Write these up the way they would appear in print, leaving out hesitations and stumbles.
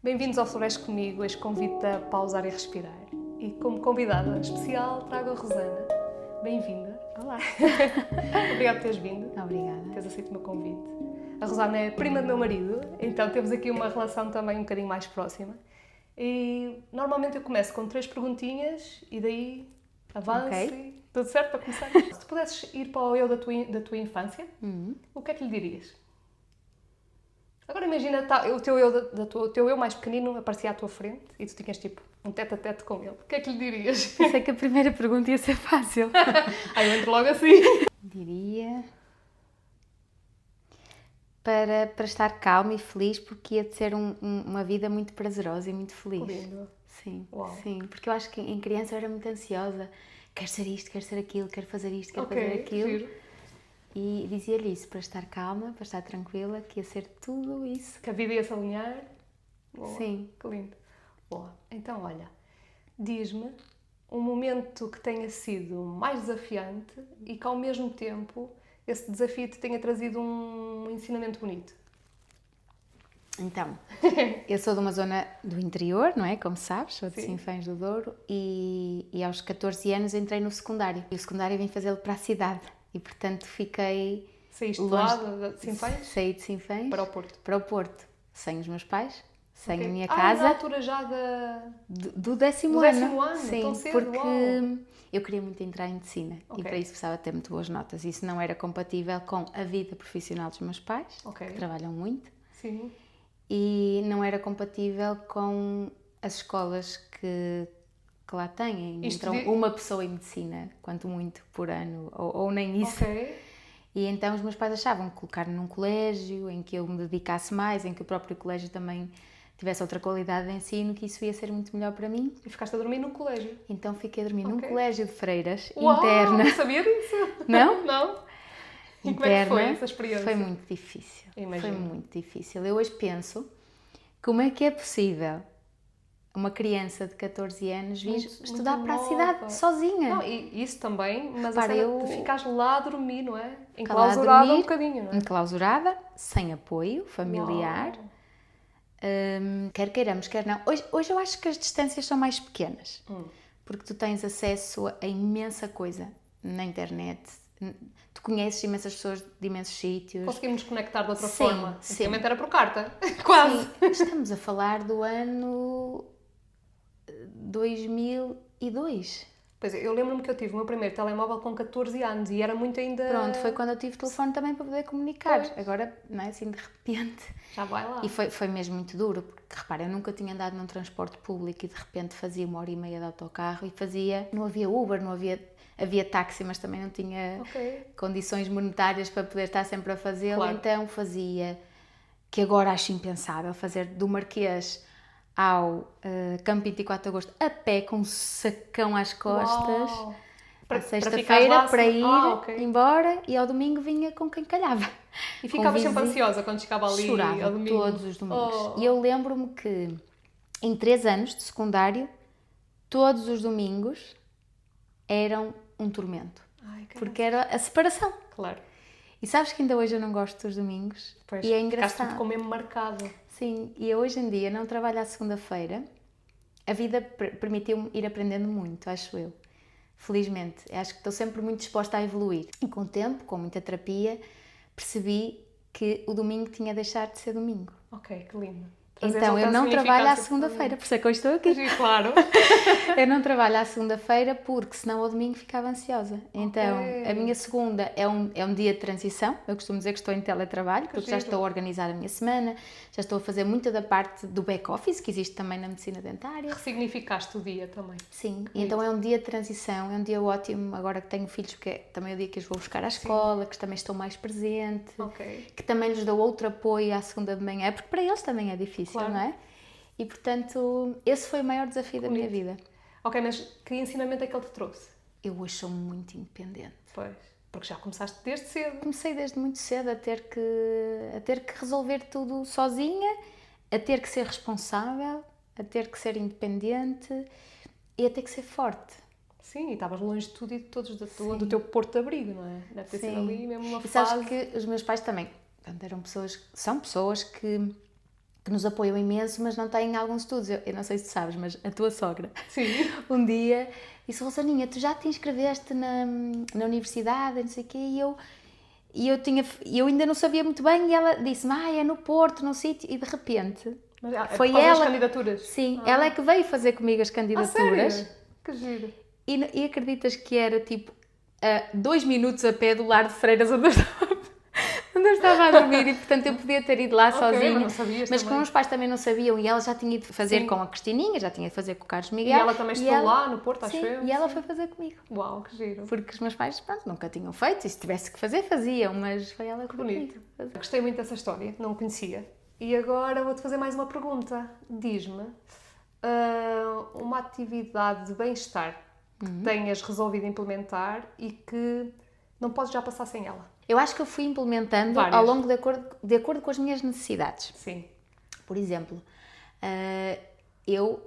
Bem-vindos ao Floresce Comigo, este convite a pausar e respirar. E como convidada especial trago a Rosana. Bem-vinda. Olá. Obrigada por teres vindo. Obrigada. Teres aceito o meu convite. A Rosana é prima do meu marido, então temos aqui uma relação também um bocadinho mais próxima. E normalmente eu começo com 3 perguntinhas e daí avance. Ok. Tudo certo para começar? Se tu pudesses ir para o eu da tua infância, o que é que lhe dirias? Agora imagina, o teu eu mais pequenino aparecia à tua frente e tu tinhas tipo um tete-a-tete com ele. O que é que lhe dirias? Pensei que a primeira pergunta ia ser fácil. Aí eu entro logo assim. Diria para estar calma e feliz, porque ia de ser uma vida muito prazerosa e muito feliz. Lindo. Sim, Uau. sim, porque eu acho que em criança eu era muito ansiosa. Quero ser isto, quero ser aquilo, quero fazer isto, quero fazer aquilo. Giro. E dizia-lhe isso, para estar calma, para estar tranquila, que ia ser tudo isso. Que a vida ia se alinhar. Boa. Sim. Que lindo. Boa. Então, olha, diz-me um momento que tenha sido mais desafiante e que ao mesmo tempo esse desafio te tenha trazido um ensinamento bonito. Então, eu sou de uma zona do interior, não é? Como sabes, sou de Sim. Sinfãs do Douro e aos 14 anos entrei no secundário. E o secundário vim fazê-lo para a cidade e, portanto, fiquei Saíste longe lá de Sinfãs Saí de Sinfãs para o Porto. para o Porto, sem os meus pais, sem Ok. a minha Na casa, altura já do décimo do ano. décimo ano, Sim, tão cedo, porque uau. eu queria muito entrar em medicina Ok. e para isso precisava ter muito boas notas. Isso não era compatível com a vida profissional dos meus pais, Ok. que trabalham muito. Sim. E não era compatível com as escolas que lá têm. Entram uma pessoa em medicina, quanto muito, por ano, ou nem isso. Ok. E então os meus pais achavam que colocar-me num colégio em que eu me dedicasse mais, em que o próprio colégio também tivesse outra qualidade de ensino, que isso ia ser muito melhor para mim. E ficaste a dormir no colégio. Então fiquei a dormir num Ok. colégio de freiras, Uau, interna. não sabia disso. Não? Não. E como é que Interna. foi essa experiência? Foi muito difícil. Imagino. Foi muito difícil. Eu hoje penso, como é que é possível uma criança de 14 anos vir estudar muito para a nova. cidade sozinha? Não, e isso também, mas Repara, a cena eu- de ficares lá a dormir, não é? Cá lá a Enclausurada um dormir, bocadinho, não é? enclausurada, sem apoio familiar. Uau. Quer queiramos, quer não. Hoje eu acho que as distâncias são mais pequenas, Hum. porque tu tens acesso a imensa coisa na internet. Tu conheces imensas pessoas de imensos sítios. Conseguimos conectar de outra Sim, forma. sim. Antigamente era por carta. Quase. Sim, estamos a falar do ano 2002. Pois é, eu lembro-me que eu tive o meu primeiro telemóvel com 14 anos e era muito ainda... Pronto, foi quando eu tive telefone também para poder comunicar. Pois. Agora, não é assim, de repente. Já vai lá. E foi mesmo muito duro, porque repara, eu nunca tinha andado num transporte público e de repente fazia 1h30 de autocarro e fazia. Não havia Uber, não havia táxi, mas também não tinha Ok. condições monetárias para poder estar sempre a fazê-lo. Claro. Então fazia, que agora acho impensável, fazer do Marquês ao Campo 24 de Agosto a pé com um sacão às costas. Uau. À ficares sexta-feira lá, para ir ok. embora e ao domingo vinha com quem calhava. E Com ficavas sempre visita. ansiosa quando chegava ali Chorava ao domingo? todos os domingos. Oh. E eu lembro-me que em 3 anos de secundário, todos os domingos eram um tormento. Ai, caramba. Porque era a separação. Claro. E sabes que ainda hoje eu não gosto dos domingos? Pois, E é ficaste engraçado. tipo com o mesmo marcado. Sim, e eu hoje em dia não trabalho à segunda-feira. A vida permitiu-me ir aprendendo muito, acho eu. Felizmente. Acho que estou sempre muito disposta a evoluir. E com o tempo, com muita terapia, percebi que o domingo tinha deixado de ser domingo. Ok, que lindo. Então, eu não trabalho à segunda-feira, por isso é que eu estou aqui. Sim, claro. Eu não trabalho à segunda-feira porque senão ao domingo ficava ansiosa. Então, Ok. a minha segunda é um dia de transição. Eu costumo dizer que estou em teletrabalho, porque já giro. estou a organizar a minha semana, já estou a fazer muita da parte do back-office, que existe também na medicina dentária. Ressignificaste o dia também. Sim, e então é um dia de transição, é um dia ótimo, agora que tenho filhos, porque é também o dia que os vou buscar à escola, que também estou mais presente, Ok. que também lhes dou outro apoio à segunda de manhã, porque para eles também é difícil, Claro. não é? E portanto, esse foi o maior desafio da minha vida. Ok, mas que ensinamento é que ele te trouxe? Eu hoje sou muito independente. Pois. Porque já começaste desde cedo. Comecei desde muito cedo a ter que resolver tudo sozinha, a ter que ser responsável, a ter que ser independente e a ter que ser forte. Sim, e estavas longe de tudo e de todos do teu porto de abrigo, não é? Deve ter sido ali mesmo uma E fase... sabes que os meus pais também, portanto, são pessoas que que nos apoiam imenso, mas não têm alguns estudos. Eu não sei se tu sabes, mas a tua sogra, Sim. um dia, disse, Rosaninha, tu já te inscreveste na universidade, não sei o quê, e eu ainda não sabia muito bem, e ela disse-me, é no Porto, num sítio, e de repente, Mas, foi por causa das ela... candidaturas? Sim, ela é que veio fazer comigo as Ah, candidaturas. sério? Que giro. E acreditas que era tipo a 2 minutos a pé do lar de Freiras onde eu estava a dormir e portanto eu podia ter ido lá Ok, sozinha. mas não sabias Mas também. como os pais também não sabiam e ela já tinha ido fazer Sim. com a Cristininha, já tinha ido fazer com o Carlos E Miguel. ela também estudou lá no Porto, acho sim, eu. e ela foi fazer comigo. Uau, que giro. Porque os meus pais, pronto, nunca tinham feito e se tivesse que fazer, faziam, mas foi ela que Bonito. comigo. Gostei muito dessa história, não conhecia. E agora vou-te fazer mais uma pergunta. Diz-me uma atividade de bem-estar que tenhas resolvido implementar e que não podes já passar sem ela. Eu acho que eu fui implementando Várias. ao longo de acordo com as minhas necessidades. Sim. Por exemplo, eu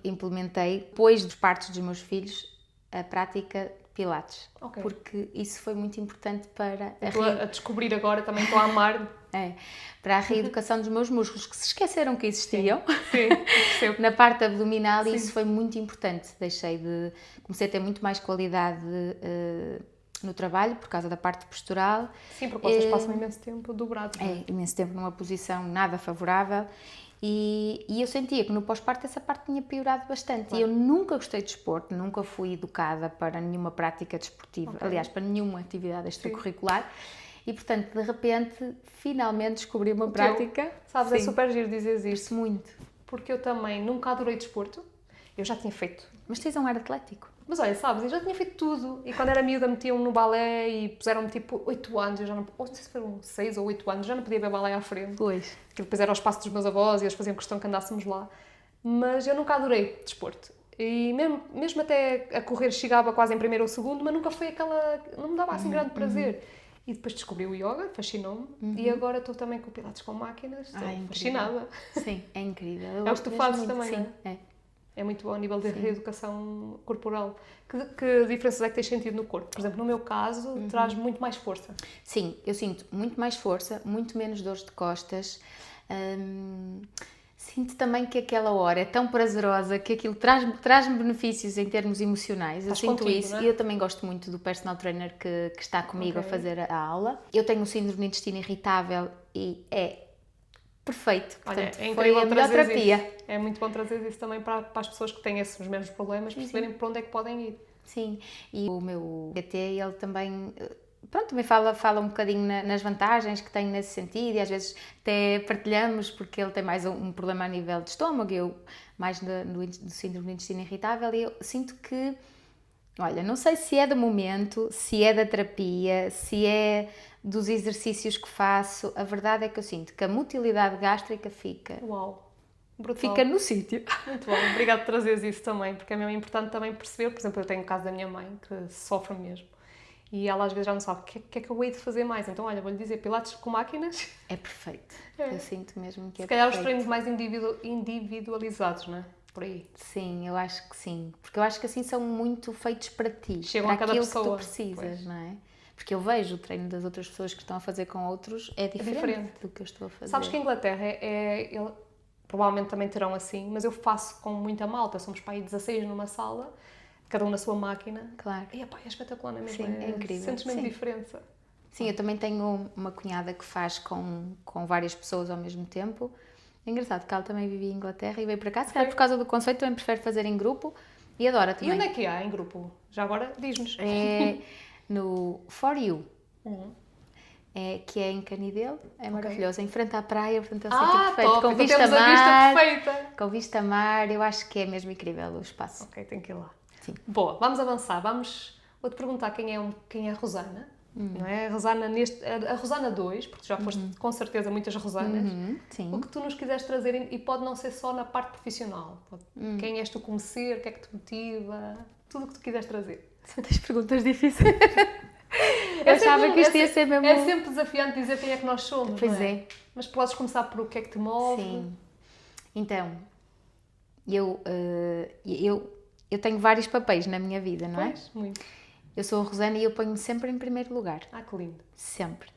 implementei, depois dos partos dos meus filhos, a prática de Pilates. Ok. Porque isso foi muito importante para Estou a descobrir agora, também estou a amar. para a reeducação dos meus músculos, que se esqueceram que existiam. Sim, percebo. Na parte abdominal, e Sim. isso foi muito importante. Comecei a ter muito mais qualidade no trabalho, por causa da parte postural. Sim, porque vocês passam imenso tempo dobrados. não é? Imenso tempo numa posição nada favorável. E eu sentia que no pós-parto essa parte tinha piorado bastante. Claro. E eu nunca gostei de desporto, nunca fui educada para nenhuma prática desportiva, Ok. aliás, para nenhuma atividade extracurricular. E, portanto, de repente, finalmente descobri uma prática. Sabes, é Sim, super giro dizeres gosto isto. muito. Porque eu também nunca adorei desporto. Eu já tinha feito. Mas tens um ar atlético. Mas olha, sabes, eu já tinha feito tudo. E quando era miúda metiam-me no balé e puseram-me tipo 8 anos. Eu já não... Ou não sei se foram 6 ou 8 anos. Já não podia ver balé à frente. Pois. Que depois era o espaço dos meus avós e eles faziam questão que andássemos lá. Mas eu nunca adorei desporto. E mesmo até a correr chegava quase em primeiro ou segundo, mas nunca foi aquela... Não me dava assim grande prazer. E depois descobri o yoga, fascinou-me. E agora estou também com pilates com máquinas. Estou incrível. fascinada. Sim, é incrível. Eu É o gosto que tu mesmo fazes muito. também, Sim, não é? É muito bom a nível de reeducação corporal. Que diferenças é que tens sentido no corpo? Por exemplo, no meu caso, traz muito mais força. Sim, eu sinto muito mais força, muito menos dores de costas. Sinto também que aquela hora é tão prazerosa que aquilo traz-me benefícios em termos emocionais. Eu Estás sinto contigo, isso. não é? E eu também gosto muito do personal trainer que está comigo Ok. a fazer a aula. Eu tenho um síndrome de intestino irritável e é perfeito. Olha, Portanto, é foi incrível a melhor trazeres terapia. isso. É muito bom trazer isso também para as pessoas que têm esses mesmos problemas, perceberem para onde é que podem ir. Sim, e o meu PT, ele também, pronto, também fala um bocadinho nas vantagens que tem nesse sentido e às vezes até partilhamos porque ele tem mais um problema a nível de estômago, eu mais do síndrome do intestino irritável e eu sinto que, olha, não sei se é do momento, se é da terapia, se é dos exercícios que faço, a verdade é que eu sinto que a motilidade gástrica fica Uau, brutal. no sítio. Muito bom, obrigado por trazeres isso também, porque é mesmo importante também perceber, por exemplo, eu tenho o caso da minha mãe, que sofre mesmo, e ela às vezes já não sabe o que é que eu hei de fazer mais, então olha, vou-lhe dizer, pilates com máquinas, É perfeito, É. eu sinto mesmo que se é calhar os perfeito. treinos mais individualizados, não é? Por aí. Sim, eu acho que sim. Porque eu acho que assim são muito feitos para ti. Chegam para a cada aquilo que pessoa, tu precisas, pois. não é? Porque eu vejo o treino das outras pessoas que estão a fazer com outros é diferente, do que eu estou a fazer. Sabes que a Inglaterra provavelmente também terão assim, mas eu faço com muita malta, somos para aí 16 numa sala, cada um na sua máquina. Claro. E epá, é espetacular, não é mesmo? Sim, é incrível. Sentes mesmo Sim. diferença. Sim, eu também tenho uma cunhada que faz com várias pessoas ao mesmo tempo. É engraçado que ela também vivia em Inglaterra e veio para cá. Se calhar por causa do conceito também prefere fazer em grupo e adora E também. onde é que há em grupo? Já agora diz-nos. É no For You. Uhum. Que é em Canidelo, é maravilhoso, em frente à praia, portanto é um sítio Ah, perfeito, top! com Então vista temos a mar, vista perfeita. com vista a mar, eu acho que é mesmo incrível o espaço. Ok, tenho que ir lá. Sim. Boa, vamos avançar. Vou-te perguntar quem é a Rosana. Não é? A Rosana 2, porque tu já foste com certeza muitas Rosanas. Sim. O que tu nos quiseres trazer, e pode não ser só na parte profissional. Quem és tu como ser, o que é que te motiva, tudo o que tu quiseres trazer. São das perguntas difíceis. Eu achava que isto ia ser mesmo... É sempre desafiante dizer quem é que nós somos, Pois não é? é. Mas podes começar por o que é que te move. Sim. Então, eu tenho vários papéis na minha vida, não é? Pois, muito. Eu sou a Rosana e eu ponho-me sempre em primeiro lugar. Ah, que lindo. Sempre.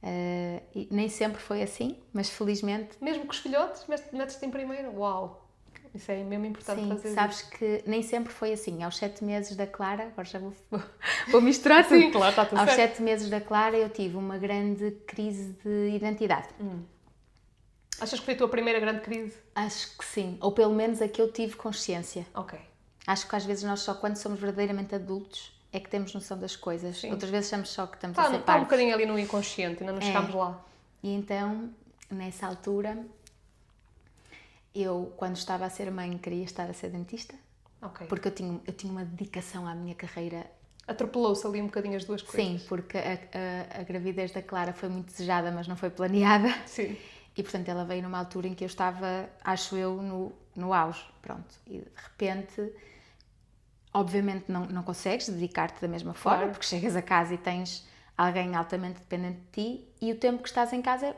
E nem sempre foi assim, mas felizmente... Mesmo com os filhotes, metes-te em primeiro? Uau! Isso é mesmo importante Sim, fazer. sabes que nem sempre foi assim. Aos 7 meses da Clara, agora já vou misturar tudo. Sim, claro, está tudo Aos certo. 7 meses da Clara eu tive uma grande crise de identidade. Achas que foi a tua primeira grande crise? Acho que sim, ou pelo menos a que eu tive consciência. Ok. Acho que às vezes nós só quando somos verdadeiramente adultos é que temos noção das coisas. Sim. Outras vezes achamos só que estamos a ser Está um parvos. bocadinho ali no inconsciente, ainda não chegámos lá. E então, nessa altura, eu, quando estava a ser mãe, queria estar a ser dentista. Ok. Porque eu tinha uma dedicação à minha carreira. Atropelou-se ali um bocadinho as duas coisas. Sim, porque a gravidez da Clara foi muito desejada, mas não foi planeada. Sim. E, portanto, ela veio numa altura em que eu estava, acho eu, no auge. Pronto. E, de repente, obviamente não consegues dedicar-te da mesma forma, Claro. porque chegas a casa e tens alguém altamente dependente de ti e o tempo que estás em casa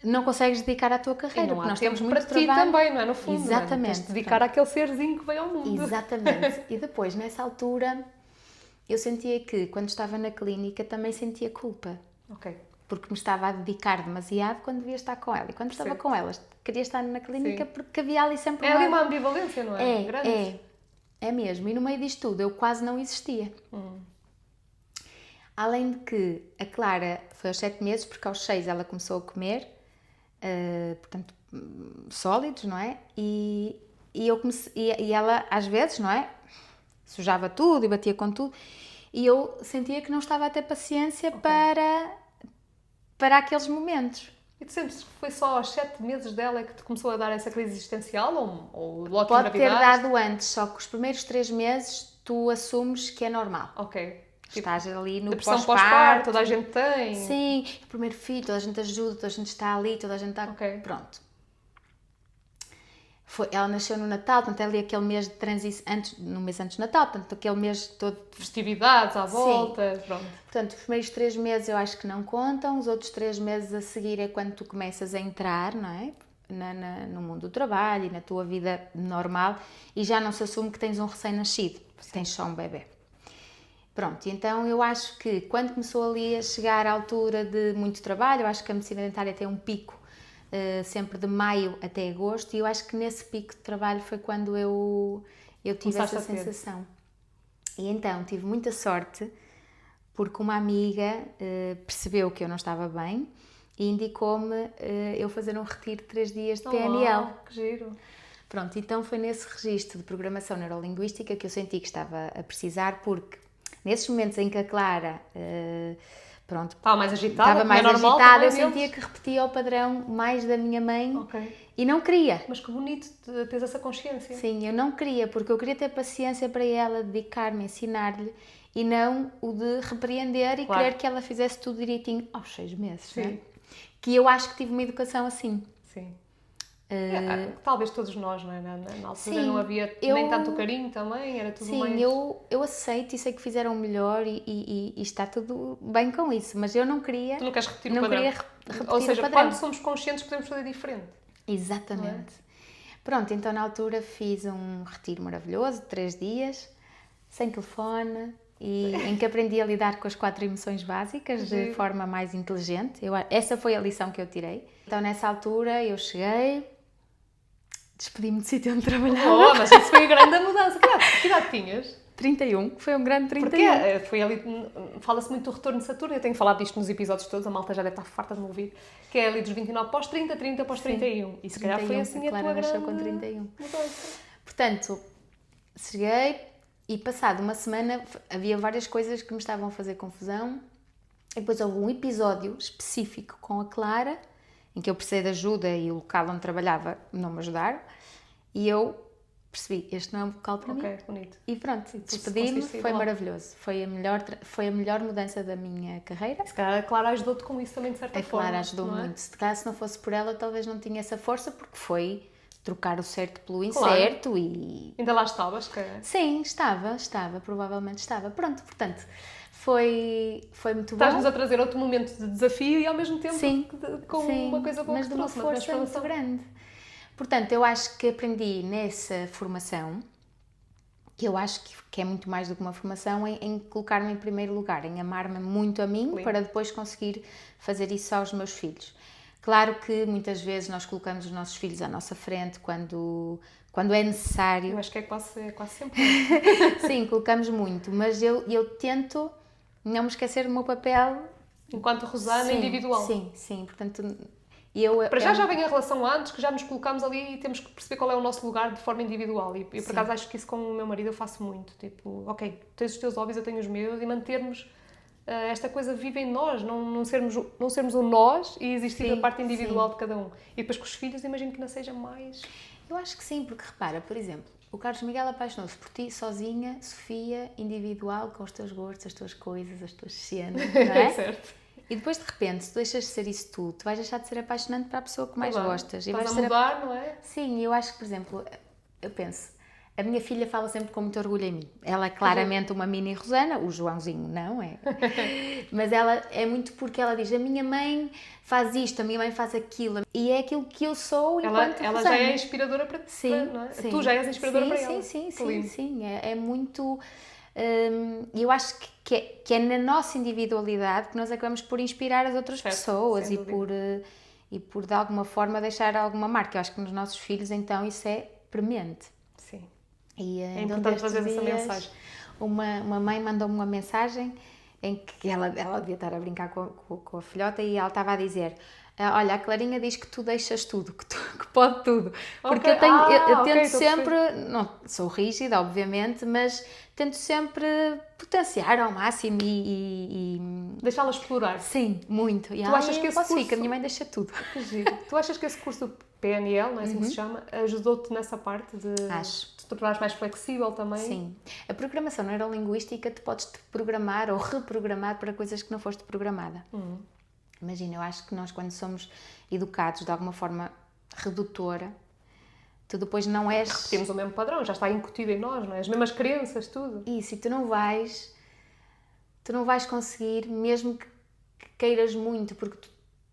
não consegues dedicar à tua carreira. E não porque há nós tempo temos muito para ti trabalho. também, não é? No fundo, Exatamente. Não é? Tens de dedicar àquele serzinho que veio ao mundo. Exatamente. E depois, nessa altura, eu sentia que, quando estava na clínica, também sentia culpa. Ok. Porque me estava a dedicar demasiado quando devia estar com ela. E quando estava Sim. com ela, queria estar na clínica Sim. porque havia ali sempre É ali uma ambivalência, não é? Grande. É mesmo. E no meio disto tudo, eu quase não existia. Além de que a Clara foi aos 7 meses, porque aos 6 ela começou a comer, portanto, sólidos, não é? E eu comecei, e ela, às vezes, não é? Sujava tudo e batia com tudo. E eu sentia que não estava a ter paciência para aqueles momentos. E tu sentes que foi só aos 7 meses dela que te começou a dar essa crise existencial ou logo Pode ter engravidaste? dado antes, só que os primeiros 3 meses tu assumes que é normal. Ok. Estás ali no Depressão pós-parto. pós-parto, toda a gente tem. Sim, o primeiro filho, toda a gente ajuda, toda a gente está ali, toda a gente está... Ok. Pronto. Ela nasceu no Natal, portanto, ali aquele mês de transição, no mês antes do Natal, portanto, aquele mês todo... Festividades à volta, pronto. Portanto, os primeiros 3 meses eu acho que não contam, os outros 3 meses a seguir é quando tu começas a entrar, não é? No mundo do trabalho e na tua vida normal e já não se assume que tens um recém-nascido, tens só um bebê. Pronto, então eu acho que quando começou ali a chegar à altura de muito trabalho, eu acho que a medicina dentária tem um pico sempre de maio até agosto e eu acho que nesse pico de trabalho foi quando eu tive Começaste essa a ter. sensação. E então tive muita sorte porque uma amiga percebeu que eu não estava bem e indicou-me eu fazer um retiro de 3 dias de PNL. Oh, que giro. Pronto, então foi nesse registro de programação neurolinguística que eu senti que estava a precisar, porque nesses momentos em que a Clara Estava mais agitada, estava mais normal, agitada, eu também sentia que repetia o padrão mais da minha mãe Ok. e não queria. Mas que bonito teres essa consciência. Sim, eu não queria, porque eu queria ter paciência para ela, dedicar-me, ensinar-lhe e não o de repreender e Claro. querer que ela fizesse tudo direitinho aos 6 meses. Sim. Não é? Que eu acho que tive uma educação assim. Sim. Talvez todos nós, não é? Na altura Sim, não havia nem tanto carinho também, era tudo Sim, mais... eu aceito e sei que fizeram o melhor e está tudo bem com isso, mas eu não queria... Tu não queres repetir não o padrão. queria repetir Ou seja, o padrão. quando somos conscientes podemos fazer diferente. Exatamente. Pronto, então na altura fiz um retiro maravilhoso, de 3 dias, sem telefone, e em que aprendi a lidar com as 4 emoções básicas de forma mais inteligente. Essa foi a lição que eu tirei. Então nessa altura eu cheguei, despedi-me de sítio onde trabalhava. Oh, mas isso foi a grande mudança. Que idade tinhas? 31, foi um grande 31. Porque foi ali, fala-se muito do retorno de Saturno, eu tenho falado disto nos episódios todos, a malta já deve estar farta de me ouvir, que é ali dos 29 pós 30, 30 pós 31. E se calhar foi assim a tua Clara nasceu grande com 31. mudança. Portanto, cheguei e passado uma semana havia várias coisas que me estavam a fazer confusão. E depois houve um episódio específico com a Clara, em que eu precisei de ajuda e o local onde trabalhava não me ajudaram. E eu percebi, este não é um local para mim. Ok, bonito. E pronto, tu despedi-me, conseguiste ir foi lá. maravilhoso. Foi a melhor mudança da minha carreira. Se calhar a Clara ajudou-te com isso também, de certa A forma. Clara ajudou-me não é? muito. Se calhar se não fosse por ela, talvez não tinha essa força, porque foi trocar o certo pelo Claro. incerto e... Ainda lá estavas, que Sim, estava, provavelmente estava. Pronto, portanto, foi muito bom. estás-nos a trazer outro momento de desafio e ao mesmo tempo Sim, com sim, uma coisa boa mas que de uma trouxe, força muito grande. Portanto, eu acho que aprendi nessa formação que eu acho que é muito mais do que uma formação em colocar-me em primeiro lugar, em amar-me muito a mim, para depois conseguir fazer isso aos meus filhos. Claro que muitas vezes nós colocamos os nossos filhos à nossa frente quando é necessário. Eu acho que é quase sempre. Sim, colocamos muito, mas eu tento não me esquecer do meu papel. Enquanto Rosana Sim, individual. Sim, portanto... Para já vem a relação antes, que já nos colocamos ali e temos que perceber qual é o nosso lugar de forma individual. E por acaso acho que isso com o meu marido eu faço muito. Tipo, ok, tens os teus hobbies, eu tenho os meus, e mantermos esta coisa viva em nós, não sermos o nós e existir a parte individual de cada um. E depois com os filhos, imagino que não seja mais... Eu acho que sim, porque repara, por exemplo, o Carlos Miguel apaixonou-se por ti sozinha, Sofia, individual, com os teus gostos, as tuas coisas, as tuas cenas, não é? Certo. E depois, de repente, se tu deixas de ser isso tudo, tu vais deixar de ser apaixonante para a pessoa que mais gostas. Estás a mudar, não é? Sim, eu acho que, por exemplo, eu penso, a minha filha fala sempre com muito orgulho em mim. Ela é claramente uma mini Rosana, o Joãozinho não é. Mas ela é muito porque ela diz, a minha mãe faz isto, a minha mãe faz aquilo. E é aquilo que eu sou enquanto ela Rosana. já é inspiradora para ti, não é? Sim. Tu já és inspiradora para ela. Sim. É muito... eu acho que é na nossa individualidade que nós acabamos por inspirar as outras pessoas e por de alguma forma deixar alguma marca. Eu acho que nos nossos filhos então isso é premente. Sim. E, é importante fazer essa mensagem. Uma mãe mandou-me uma mensagem em que ela devia estar a brincar com a filhota e ela estava a dizer: olha, a Clarinha diz que tu deixas tudo, que pode tudo. Porque eu tento sempre, não sou rígida, obviamente, mas tento sempre potenciar ao máximo e deixá-la explorar. Sim, muito. E tu achas que esse curso... a minha mãe deixa tudo. Que giro. Tu achas que esse curso do PNL, não é assim que se chama, ajudou-te nessa parte de te tornares mais flexível também? Sim. A programação neurolinguística, tu podes te programar ou reprogramar para coisas que não foste programada. Imagina, eu acho que nós quando somos educados de alguma forma redutora, tu depois não és... Repetimos o mesmo padrão, já está incutido em nós, não é? As mesmas crenças, tudo. Isso, e tu não vais conseguir, mesmo que queiras muito, porque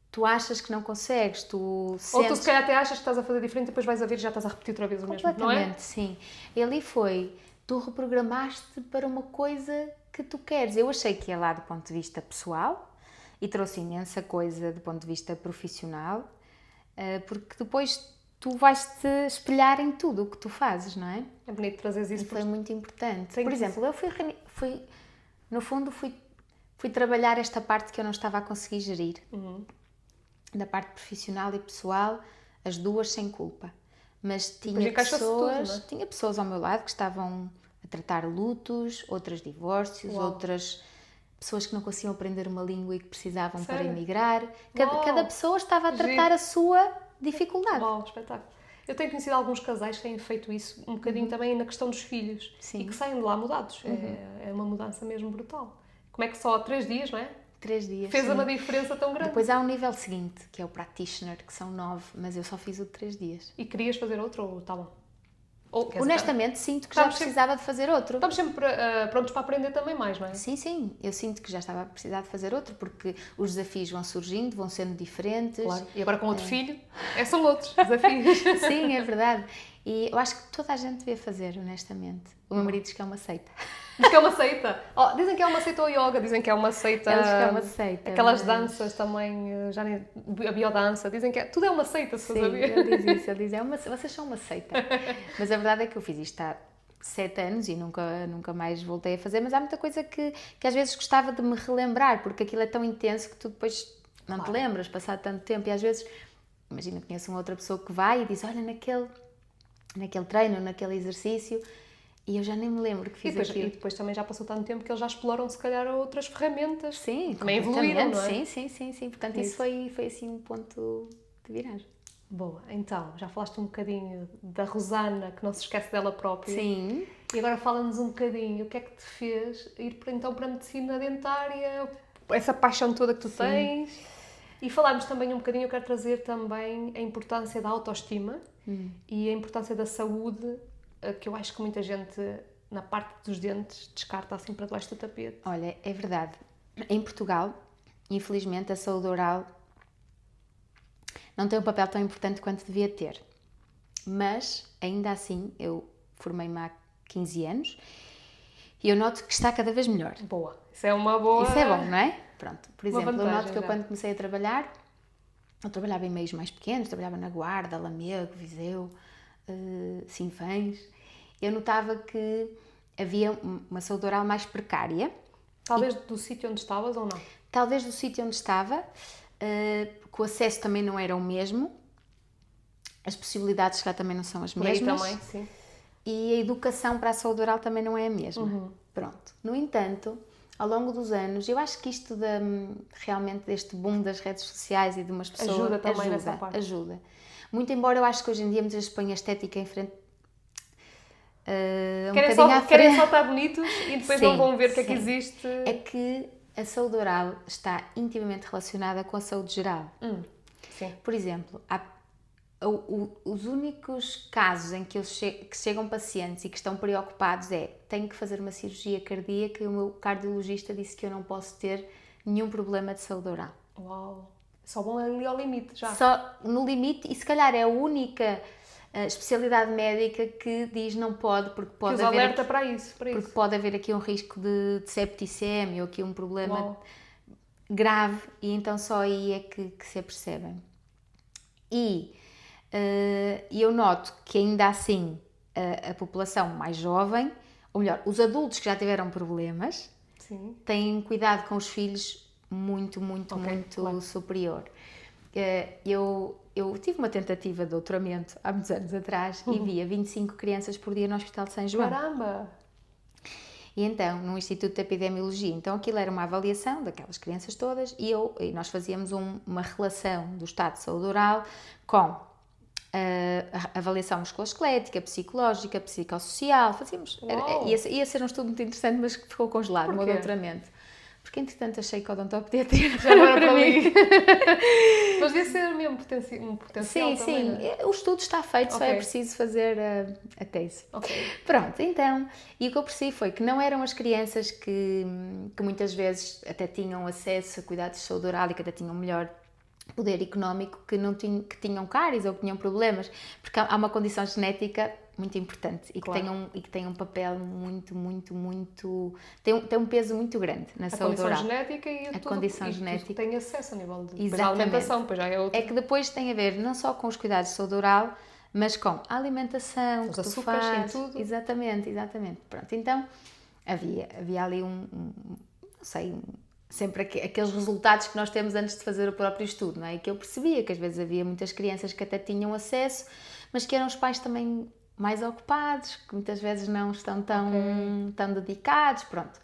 tu achas que não consegues, tu sentes... Ou tu se calhar até achas que estás a fazer diferente e depois vais a ver e já estás a repetir outra vez o mesmo, não é? Completamente, sim. E ali foi, tu reprogramaste para uma coisa que tu queres. Eu achei que ia lá do ponto de vista pessoal e trouxe imensa coisa do ponto de vista profissional, porque depois tu vais-te espelhar em tudo o que tu fazes, não é? É bonito trazeres isso. E foi muito importante. Por exemplo, eu fui no fundo, fui trabalhar esta parte que eu não estava a conseguir gerir. Da parte profissional e pessoal, as duas sem culpa. Mas tinha pessoas ao meu lado que estavam a tratar lutos, outras divórcios, outras pessoas que não conseguiam aprender uma língua e que precisavam para emigrar. Cada pessoa estava a tratar a sua dificuldade. Uau, espetáculo. Eu tenho conhecido alguns casais que têm feito isso um bocadinho também na questão dos filhos. E que saem de lá mudados. É uma mudança mesmo brutal. Como é que só 3 dias, não é? 3 dias. Fez uma diferença tão grande. Depois há um nível seguinte, que é o practitioner, que são 9, mas eu só fiz o de 3 dias. E querias fazer outro ou está bom? Honestamente, sinto que já precisava de fazer outro. Estamos sempre prontos para aprender também mais, não é? Sim. Eu sinto que já estava a precisar de fazer outro, porque os desafios vão surgindo, vão sendo diferentes. Claro. E agora com outro filho, são outros desafios. Sim, é verdade. E eu acho que toda a gente devia fazer, honestamente. O meu marido diz que é uma seita. Diz que é uma seita? Dizem que é uma seita o yoga, dizem que é uma seita... Eles que é uma seita. Aquelas danças também, já nem... A biodança, dizem que tudo é uma seita, se sabia. Sim, ele diz isso, ele diz, vocês são uma seita. Mas a verdade é que eu fiz isto há 7 anos e nunca mais voltei a fazer, mas há muita coisa que às vezes gostava de me relembrar, porque aquilo é tão intenso que tu depois não te lembras, passado tanto tempo, e às vezes, imagina, conheço uma outra pessoa que vai e diz, olha, naquele treino, naquele exercício, e eu já nem me lembro que fiz aquilo. E depois também já passou tanto tempo que eles já exploram, se calhar, outras ferramentas. Sim, também evoluíram, não é? Sim. Portanto, isso foi assim um ponto de viragem. Boa. Então, já falaste um bocadinho da Rosana, que não se esquece dela própria. Sim. E agora fala-nos um bocadinho o que é que te fez ir então para a medicina dentária, essa paixão toda que tu tens. E falarmos também um bocadinho, eu quero trazer também a importância da autoestima e a importância da saúde, que eu acho que muita gente, na parte dos dentes, descarta assim para debaixo do tapete. Olha, é verdade. Em Portugal, infelizmente, a saúde oral não tem um papel tão importante quanto devia ter. Mas, ainda assim, eu formei-me há 15 anos e eu noto que está cada vez melhor. Boa. Isso é uma boa... Isso é bom, não é? Pronto, por Uma exemplo, eu vantagem, noto que eu já. quando comecei a trabalhar, eu trabalhava em meios mais pequenos, trabalhava na Guarda, Lamego, Viseu, Sinfãs, eu notava que havia uma saúde oral mais precária. Talvez do sítio onde estavas ou não? Talvez do sítio onde estava, que o acesso também não era o mesmo, as possibilidades se calhar também não são as Por aí mesmas. também, sim. E a educação para a saúde oral também não é a mesma. Pronto. No entanto, ao longo dos anos, eu acho que isto realmente deste boom das redes sociais e de umas pessoas... Ajuda também nessa parte. Ajuda. Muito embora eu acho que hoje em dia muitas vezes põe a estética em frente... Querem só estar bonitos e depois Sim, não vão ver o que é que sim. existe. É que a saúde oral está intimamente relacionada com a saúde geral. Sim. Por exemplo, os únicos casos em que chegam pacientes e que estão preocupados tenho que fazer uma cirurgia cardíaca e o meu cardiologista disse que eu não posso ter nenhum problema de saúde oral. Uau! Só vão ali ao limite já. Só no limite, e se calhar é a única especialidade médica que diz não pode, porque pode que os haver alerta aqui, para isso. porque pode haver aqui um risco de septicemia ou aqui um problema Uau. grave, e então só aí é que se apercebem. E eu noto que ainda assim a população mais jovem, ou melhor, os adultos que já tiveram problemas, Sim. têm cuidado com os filhos muito claro. superior. Eu tive uma tentativa de doutoramento há muitos anos atrás e via 25 crianças por dia no Hospital de São João. Caramba! E então, no Instituto de Epidemiologia, então aquilo era uma avaliação daquelas crianças todas e nós fazíamos uma relação do estado de saúde oral com a avaliação musculoesquelética, psicológica, psicossocial, fazíamos... Ia ser um estudo muito interessante, mas que ficou congelado no meu doutoramento. Porque, entretanto, achei que a odontopedia já não era para mim. Mas devia ser mesmo um potencial sim, também, sim. Não é? O estudo está feito, só é preciso fazer a tese. Pronto, então, e o que eu percebi foi que não eram as crianças que muitas vezes até tinham acesso a cuidados de saúde oral e que até tinham melhor poder económico que tinham cáries ou que tinham problemas, porque há uma condição genética muito importante e que tem um papel muito tem um peso muito grande na saúde oral. A condição genética e a condição genética tem acesso a nível de Exatamente. alimentação, pois já é outro. É que depois tem a ver não só com os cuidados de saúde oral, mas com a alimentação, os que tu açúcares fazes. e tudo. Exatamente. Pronto, então havia ali não sei, sempre aqueles resultados que nós temos antes de fazer o próprio estudo, não é? E que eu percebia que às vezes havia muitas crianças que até tinham acesso, mas que eram os pais também mais ocupados, que muitas vezes não estão tão dedicados, pronto.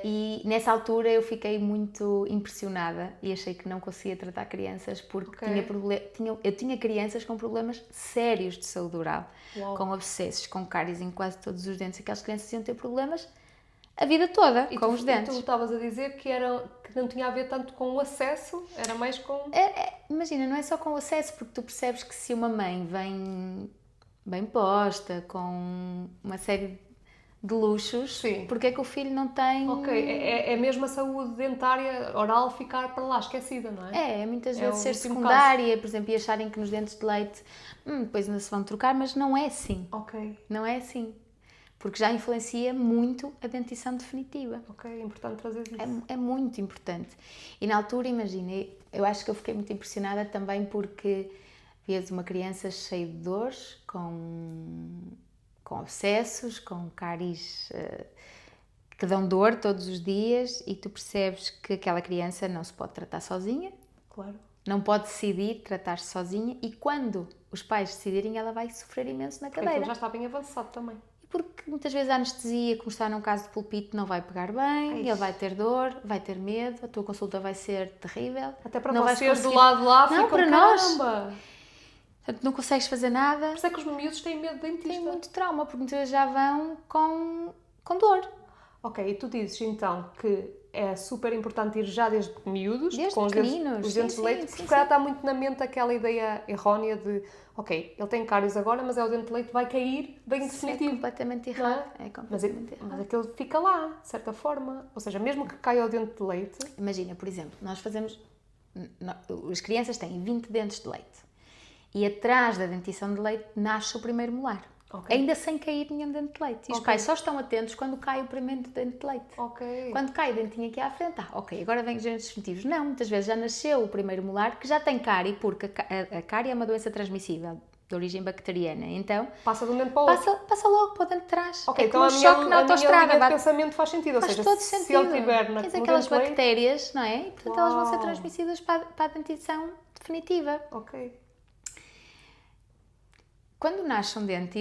E nessa altura eu fiquei muito impressionada e achei que não conseguia tratar crianças porque eu tinha crianças com problemas sérios de saúde oral, com abscessos, com cáries em quase todos os dentes. Aquelas crianças iam ter problemas a vida toda com os dentes. E tu estavas a dizer que não tinha a ver tanto com o acesso, era mais com... Imagina, não é só com o acesso, porque tu percebes que se uma mãe vem bem posta, com uma série de luxos, porque é que o filho não tem... É mesmo a saúde dentária oral ficar para lá esquecida, não é? Muitas vezes ser secundária, por exemplo, e acharem que nos dentes de leite depois ainda se vão trocar, mas não é assim. Não é assim. Porque já influencia muito a dentição definitiva. É importante trazer isso. É muito importante. E na altura, imagina, eu acho que eu fiquei muito impressionada também porque vias uma criança cheia de dores, com abscessos, com cáries que dão dor todos os dias e tu percebes que aquela criança não se pode tratar sozinha. Claro. Não pode decidir tratar-se sozinha e quando os pais decidirem ela vai sofrer imenso na cadeira. Então já está bem avançado também. Porque muitas vezes a anestesia, como está num caso de pulpito, não vai pegar bem, ele vai ter dor, vai ter medo, a tua consulta vai ser terrível. Até para vocês do lado de lá ficam para caramba! Portanto, não consegues fazer nada. Por isso é que os miúdos têm medo de dentista. Têm muito trauma, porque muitas vezes já vão com dor. E tu dizes então que é super importante ir já desde miúdos, com os dentes de leite, porque já está muito na mente aquela ideia errónea de ele tem cáries agora, mas o dente de leite vai cair bem definitivo. É completamente errado. Mas aquele fica lá, de certa forma. Ou seja, mesmo que caia o dente de leite... Imagina, por exemplo, nós fazemos... As crianças têm 20 dentes de leite. E atrás da dentição de leite nasce o primeiro molar. Ok. Ainda sem cair nenhum dente de leite. E os Ok. pais só estão atentos quando cai o primeiro dente de leite. Ok. Quando cai o dentinho aqui à frente, ok, agora vem os dentes definitivos. Não, muitas vezes já nasceu o primeiro molar que já tem cárie, porque a cárie é uma doença transmissível, de origem bacteriana. Então, Passa de um dente para o outro. passa logo para o dente de trás. Ok, É então como um choque na a minha autoestrada. linha de pensamento faz sentido. Ou Faz seja, todo se sentido. ele tiver no Tens aquelas dente de leite... bactérias, não é? E, portanto, elas vão ser Uau. transmitidas para a dentição definitiva. Ok. Quando nasce um dente,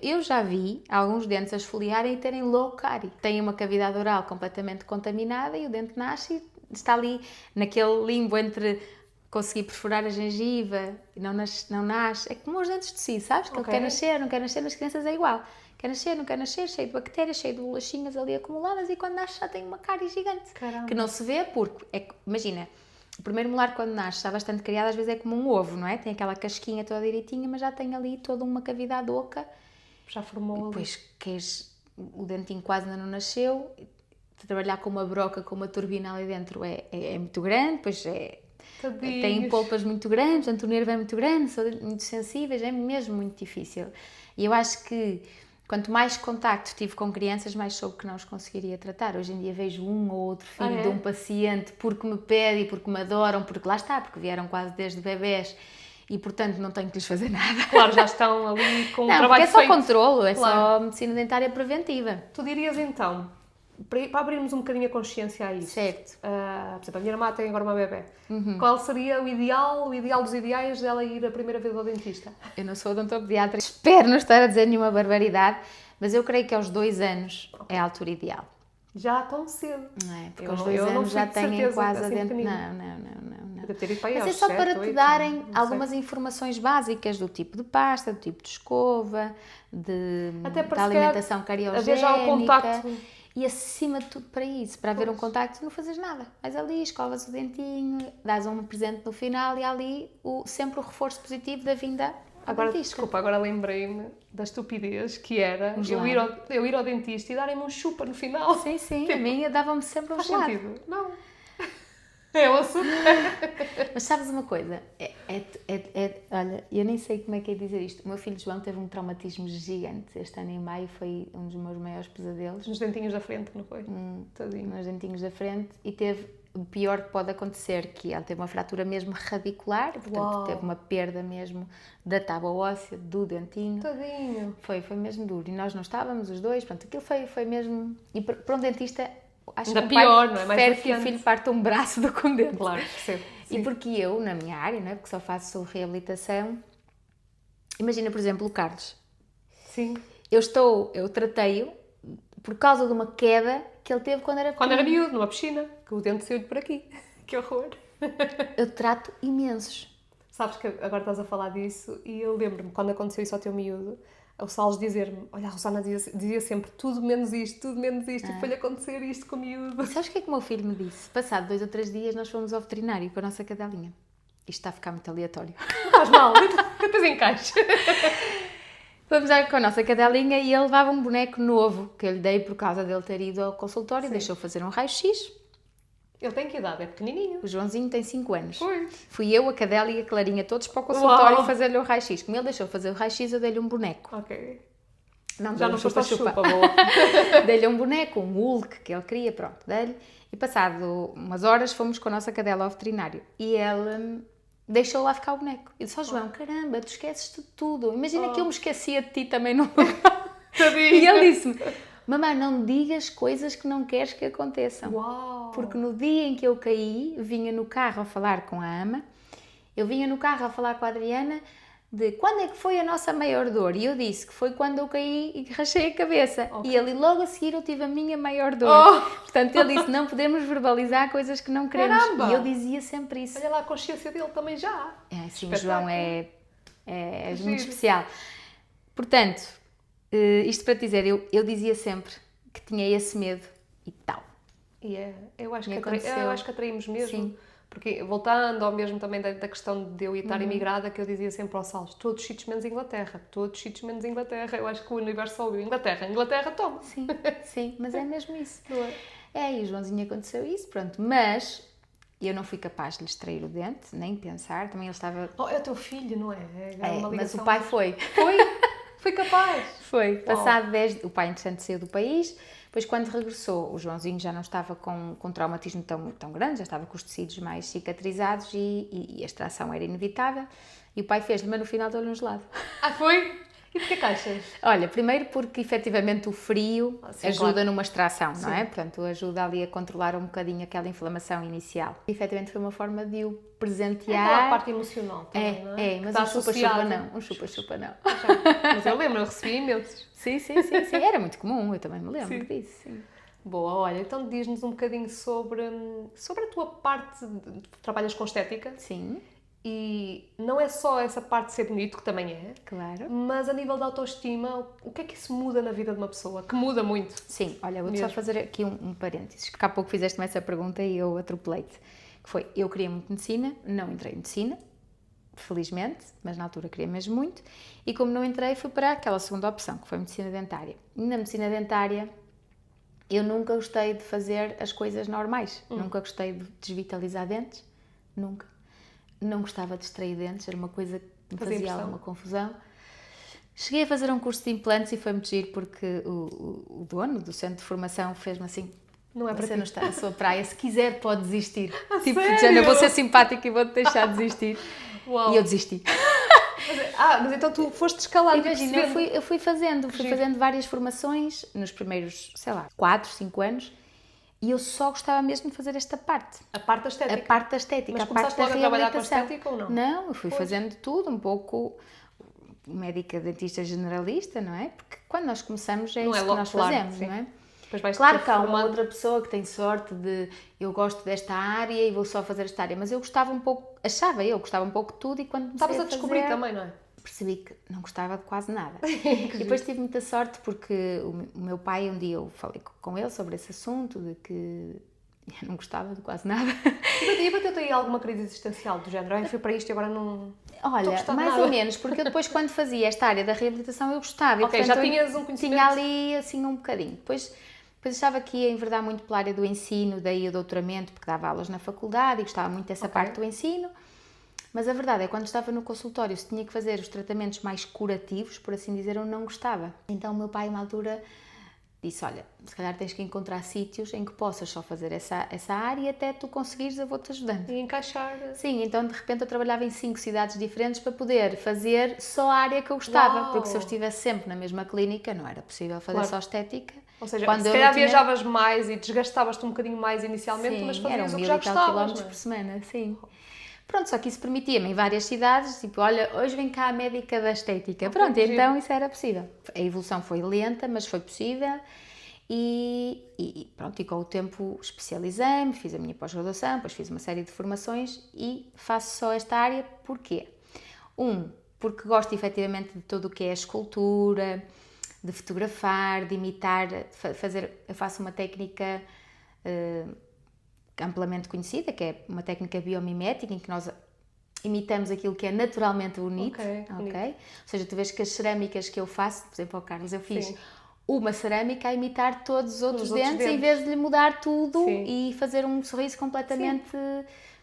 eu já vi alguns dentes a esfoliarem e terem logo cárie. Têm uma cavidade oral completamente contaminada e o dente nasce e está ali naquele limbo entre conseguir perfurar a gengiva e não nasce. É como os dentes de si, sabes? Que Ok. ele quer nascer, não quer nascer, nas crianças é igual. Quer nascer, não quer nascer, cheio de bactérias, cheio de bolachinhas ali acumuladas e quando nasce já tem uma cárie gigante. Caramba. Que não se vê porque, imagina, o primeiro molar quando nasce está bastante criado, às vezes é como um ovo, não é? Tem aquela casquinha toda direitinha, mas já tem ali toda uma cavidade oca. Já formou ali. Depois o dentinho quase ainda não nasceu, trabalhar com uma broca, com uma turbina ali dentro é muito grande, pois Tadinhos. tem polpas muito grandes, portanto o nervo é muito grande, são muito sensíveis, é mesmo muito difícil. E eu acho que quanto mais contacto tive com crianças, mais soube que não os conseguiria tratar. Hoje em dia vejo um ou outro filho de um paciente porque me pede e porque me adoram, porque lá está, porque vieram quase desde bebés e, portanto, não tenho que lhes fazer nada. Claro, já estão ali com o Não, trabalho porque é só feito. controlo, é Claro. só medicina dentária preventiva. Tu dirias então, para abrirmos um bocadinho a consciência a isso. Certo. Por exemplo, a minha irmã tem agora uma bebé. Qual seria o ideal dos ideais dela ir a primeira vez ao dentista? Eu não sou odontopediatra, espero não estar a dizer nenhuma barbaridade, mas eu creio que aos 2 anos é a altura ideal. Já tão cedo. Não é? Porque Eu aos não- 2 eu não anos já fui de têm certeza, quase a assim, dente. pequenina. Não. Deve ter ido para aí Mas é aos só 7, para te 8, darem não sei. algumas informações básicas do tipo de pasta, do tipo de escova, Até da para se alimentação calhar haver já o cariogénica. contacto. E acima de tudo para isso, para haver um contacto, não fazes nada. Vais ali, escovas o dentinho, dás um presente no final e há ali sempre o reforço positivo da vinda ao Agora, dentista. desculpa, agora lembrei-me da estupidez que era eu ir ao dentista e darem-me um chupa no final. Sim, a minha dava-me sempre um Faz gelado. sentido? Não. É o açúcar. Mas sabes uma coisa? Olha, eu nem sei como é que é dizer isto. O meu filho João teve um traumatismo gigante. Este ano em maio foi um dos meus maiores pesadelos. Nos dentinhos da frente, não foi? Tadinho. Nos dentinhos da frente. E teve o pior que pode acontecer, que ele teve uma fratura mesmo radicular. Portanto, Uau. teve uma perda mesmo da tábua óssea, do dentinho. Tadinho. Foi mesmo duro. E nós não estávamos, os dois. Portanto, aquilo foi mesmo... E para um dentista... Acho Ainda que um pior, pai não é? Mais prefere que o desafiante. filho parte um braço do que um dente. Claro, percebo. E Sim. porque eu, na minha área, não é? Porque só faço reabilitação, imagina, por exemplo, o Carlos. Sim. Eu tratei-o por causa de uma queda que ele teve quando era Quando era pequeno. miúdo, numa piscina, que o dente saiu-lhe por aqui. Que horror. Eu trato imensos. Sabes que agora estás a falar disso e eu lembro-me, quando aconteceu isso ao teu miúdo, o Salles dizer-me, olha, a Rosana dizia sempre tudo menos isto, e foi-lhe acontecer isto com o miúdo. E sabes o que é que o meu filho me disse? Passado 2 ou 3 dias nós fomos ao veterinário com a nossa cadelinha. Isto está a ficar muito aleatório. Não faz mal, depois encaixe. Fomos com a nossa cadelinha e ele levava um boneco novo que eu lhe dei por causa dele ter ido ao consultório, deixou fazer um raio-x. Ele tem que idade? É pequenininho. O Joãozinho tem 5 anos. Pois. Fui eu, a cadela e a Clarinha todos para o consultório Uau. fazer-lhe o raio-x. Como ele deixou fazer o raio-x, eu dei-lhe um boneco. Ok. Não, Já dei-lhe não um foste ao chupa-chupa. chupa, boa. Dei-lhe um boneco, um Hulk, que ele queria, pronto, dei-lhe. E passado umas horas fomos com a nossa cadela ao veterinário. E ele deixou lá ficar o boneco. Eu disse, João, caramba, tu esqueces de tudo. Imagina que eu me esquecia de ti também no Tadinho. E ele disse-me, mamãe, não digas coisas que não queres que aconteçam. Uau. Porque no dia em que eu caí, vinha no carro a falar com a ama, eu vinha no carro a falar com a Adriana de quando é que foi a nossa maior dor. E eu disse que foi quando eu caí e rachei a cabeça. Ok. E ele, logo a seguir, eu tive a minha maior dor. Oh. Portanto, ele disse, não podemos verbalizar coisas que não queremos. Caramba. E eu dizia sempre isso. Olha lá a consciência dele também já. É, sim, o Espetáculo. João é muito Giro. especial. Portanto, isto para te dizer, eu dizia sempre que tinha esse medo e tal. E eu acho E que aconteceu. eu acho que atraímos mesmo. Sim. Porque, voltando ao mesmo também da questão de eu estar imigrada, que eu dizia sempre ao Salles, todos os sítios menos Inglaterra, todos os sítios menos Inglaterra. Eu acho que o universo ouviu Inglaterra, toma. Sim, mas é mesmo isso. Não é? E o Joãozinho aconteceu isso, pronto. Mas eu não fui capaz de lhe extrair o dente, nem pensar. Também ele estava... Oh, é o teu filho, não é? É uma mas ligação. o pai foi. Foi? Foi capaz. Foi. Uau. Passado 10... O pai, entretanto, saiu do país. Depois, quando regressou, o Joãozinho já não estava com traumatismo tão grande, já estava com os tecidos mais cicatrizados e a extração era inevitável. E o pai fez-lhe, mas no final deu-lhe um gelado. Ah, foi? E porquê que achas? Olha, primeiro porque efetivamente o frio Sim, ajuda claro. numa extração, não é? Sim. Portanto, ajuda ali a controlar um bocadinho aquela inflamação inicial. E, efetivamente foi uma forma de o É presentear. aquela parte emocional também, não é? Mas Que um está chupa-chupa associado. não, um chupa-chupa não. Mas eu lembro, eu recebi imensos. Sim. Era muito comum, eu também me lembro disso, sim. Boa, olha, então diz-nos um bocadinho sobre a tua parte trabalhas com estética. Sim, E não é só essa parte de ser bonito, que também é, claro. mas a nível da autoestima, o que é que isso muda na vida de uma pessoa? Que muda muito. Sim, olha, vou-te só Mesmo. fazer aqui um parênteses, porque há pouco fizeste-me essa pergunta e eu atropelei-te. Que foi, eu queria muito medicina, não entrei em medicina, felizmente, mas na altura queria mesmo muito, e como não entrei, fui para aquela segunda opção, que foi medicina dentária. E na medicina dentária, eu nunca gostei de fazer as coisas normais, nunca gostei de desvitalizar dentes, nunca. Não gostava de extrair dentes, era uma coisa que me Fazia fazia impressão. alguma confusão. Cheguei a fazer um curso de implantes e foi muito giro porque o dono do centro de formação fez-me assim: Não é para você ti. não está na sua praia, se quiser pode desistir. Tipo, sério? Jana, eu vou ser simpática e vou-te deixar desistir. Uau. E eu desisti. Mas então tu foste escalando. Imagina, eu fui fazendo várias formações nos primeiros, 4, 5 anos e eu só gostava mesmo de fazer esta parte. A parte da estética. A parte da estética, Mas a parte começaste da logo a trabalhar com reabilitação. estética ou não? Não, eu fui fazendo tudo, um pouco médica, dentista generalista, não é? Porque quando nós começamos é Não isso é que logo, nós claro, fazemos, sim. não é? Depois vais Claro ter que há uma formado. outra pessoa que tem sorte de eu gosto desta área e vou só fazer esta área, mas eu gostava um pouco, gostava um pouco de tudo e quando comecei Estavas a descobrir fazer, também, não é? percebi que não gostava de quase nada. E depois tive muita sorte porque o meu pai, um dia eu falei com ele sobre esse assunto, de que eu não gostava de quase nada. E bateu-te aí alguma crise existencial do género? Fui para isto e agora não... Estou a Olha, gostar de mais nada. ou menos, porque eu depois quando fazia esta área da reabilitação eu gostava. Ok, e, já portanto, tinhas um eu conhecimento. tinha ali assim um bocadinho. Depois achava que ia enverdar muito pela área do ensino, daí o doutoramento, porque dava aulas na faculdade e gostava muito dessa parte do ensino. Mas a verdade é que quando estava no consultório, se tinha que fazer os tratamentos mais curativos, por assim dizer, eu não gostava. Então o meu pai, uma altura, disse, olha, se calhar tens que encontrar sítios em que possas só fazer essa área e até tu conseguires eu vou-te ajudando. E encaixar... Sim, então de repente eu trabalhava em 5 cidades diferentes para poder fazer só a área que eu gostava, Uau! porque se eu estivesse sempre na mesma clínica não era possível fazer Claro. só estética. Ou seja, Quando se eu calhar não tinha- viajavas mais e desgastavas-te um bocadinho mais inicialmente, Sim, mas eram fazias o 1000 que já e tal gostavas, quilómetros não é? por semana, sim. Pronto, só que isso permitia-me em várias cidades, tipo, olha, hoje vem cá a médica da estética. Pronto, giro. então isso era possível. A evolução foi lenta, mas foi possível. E pronto, e com o tempo especializei-me, fiz a minha pós-graduação, depois fiz uma série de formações e faço só esta área. Porquê? Porque gosto efetivamente de tudo o que é a escultura, de fotografar, de imitar, eu faço uma técnica amplamente conhecida, que é uma técnica biomimética, em que nós imitamos aquilo que é naturalmente bonito, Ok, bonito. Ou seja, tu vês que as cerâmicas que eu faço, por exemplo, ao Carlos, eu fiz Sim. uma cerâmica a imitar todos os outros outros dentes, em dentes. vez de lhe mudar tudo Sim. e fazer um sorriso completamente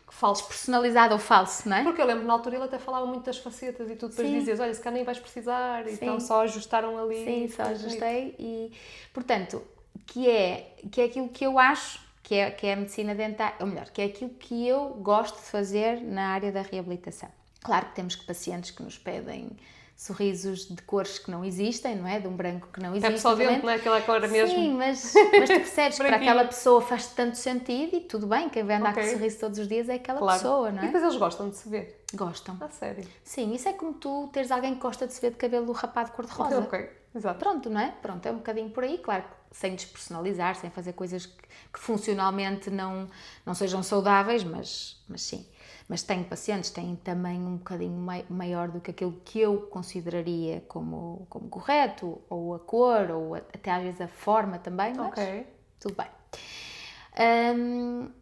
Falso. despersonalizado ou falso, não é? Porque eu lembro, na altura ele até falava muito das facetas e tu depois Sim. dizias, olha, se cá nem vais precisar, Sim. então só ajustaram ali. Sim, e só ficou bonito. ajustei e, portanto, que é aquilo que eu acho que é a medicina dentária, ou melhor, que é aquilo que eu gosto de fazer na área da reabilitação. Claro que temos pacientes que nos pedem sorrisos de cores que não existem, não é? De um branco que não existe. É só dentro, obviamente. não é? Aquela cor mesmo. Sim, mas tu percebes que para Branquinho. aquela pessoa faz tanto sentido e tudo bem, quem vai andar Ok. com sorriso todos os dias é aquela Claro. pessoa, não E é? depois eles gostam de se ver. Gostam. A sério. Sim, isso é como tu teres alguém que gosta de se ver de cabelo rapado cor-de-rosa. Ok, exato. Pronto, não é? Pronto, é um bocadinho por aí, claro, sem despersonalizar, sem fazer coisas que funcionalmente não sejam saudáveis, mas sim. Mas tenho pacientes que têm também um bocadinho maior do que aquilo que eu consideraria como correto, ou a cor, ou até às vezes a forma também, mas Ok. tudo bem.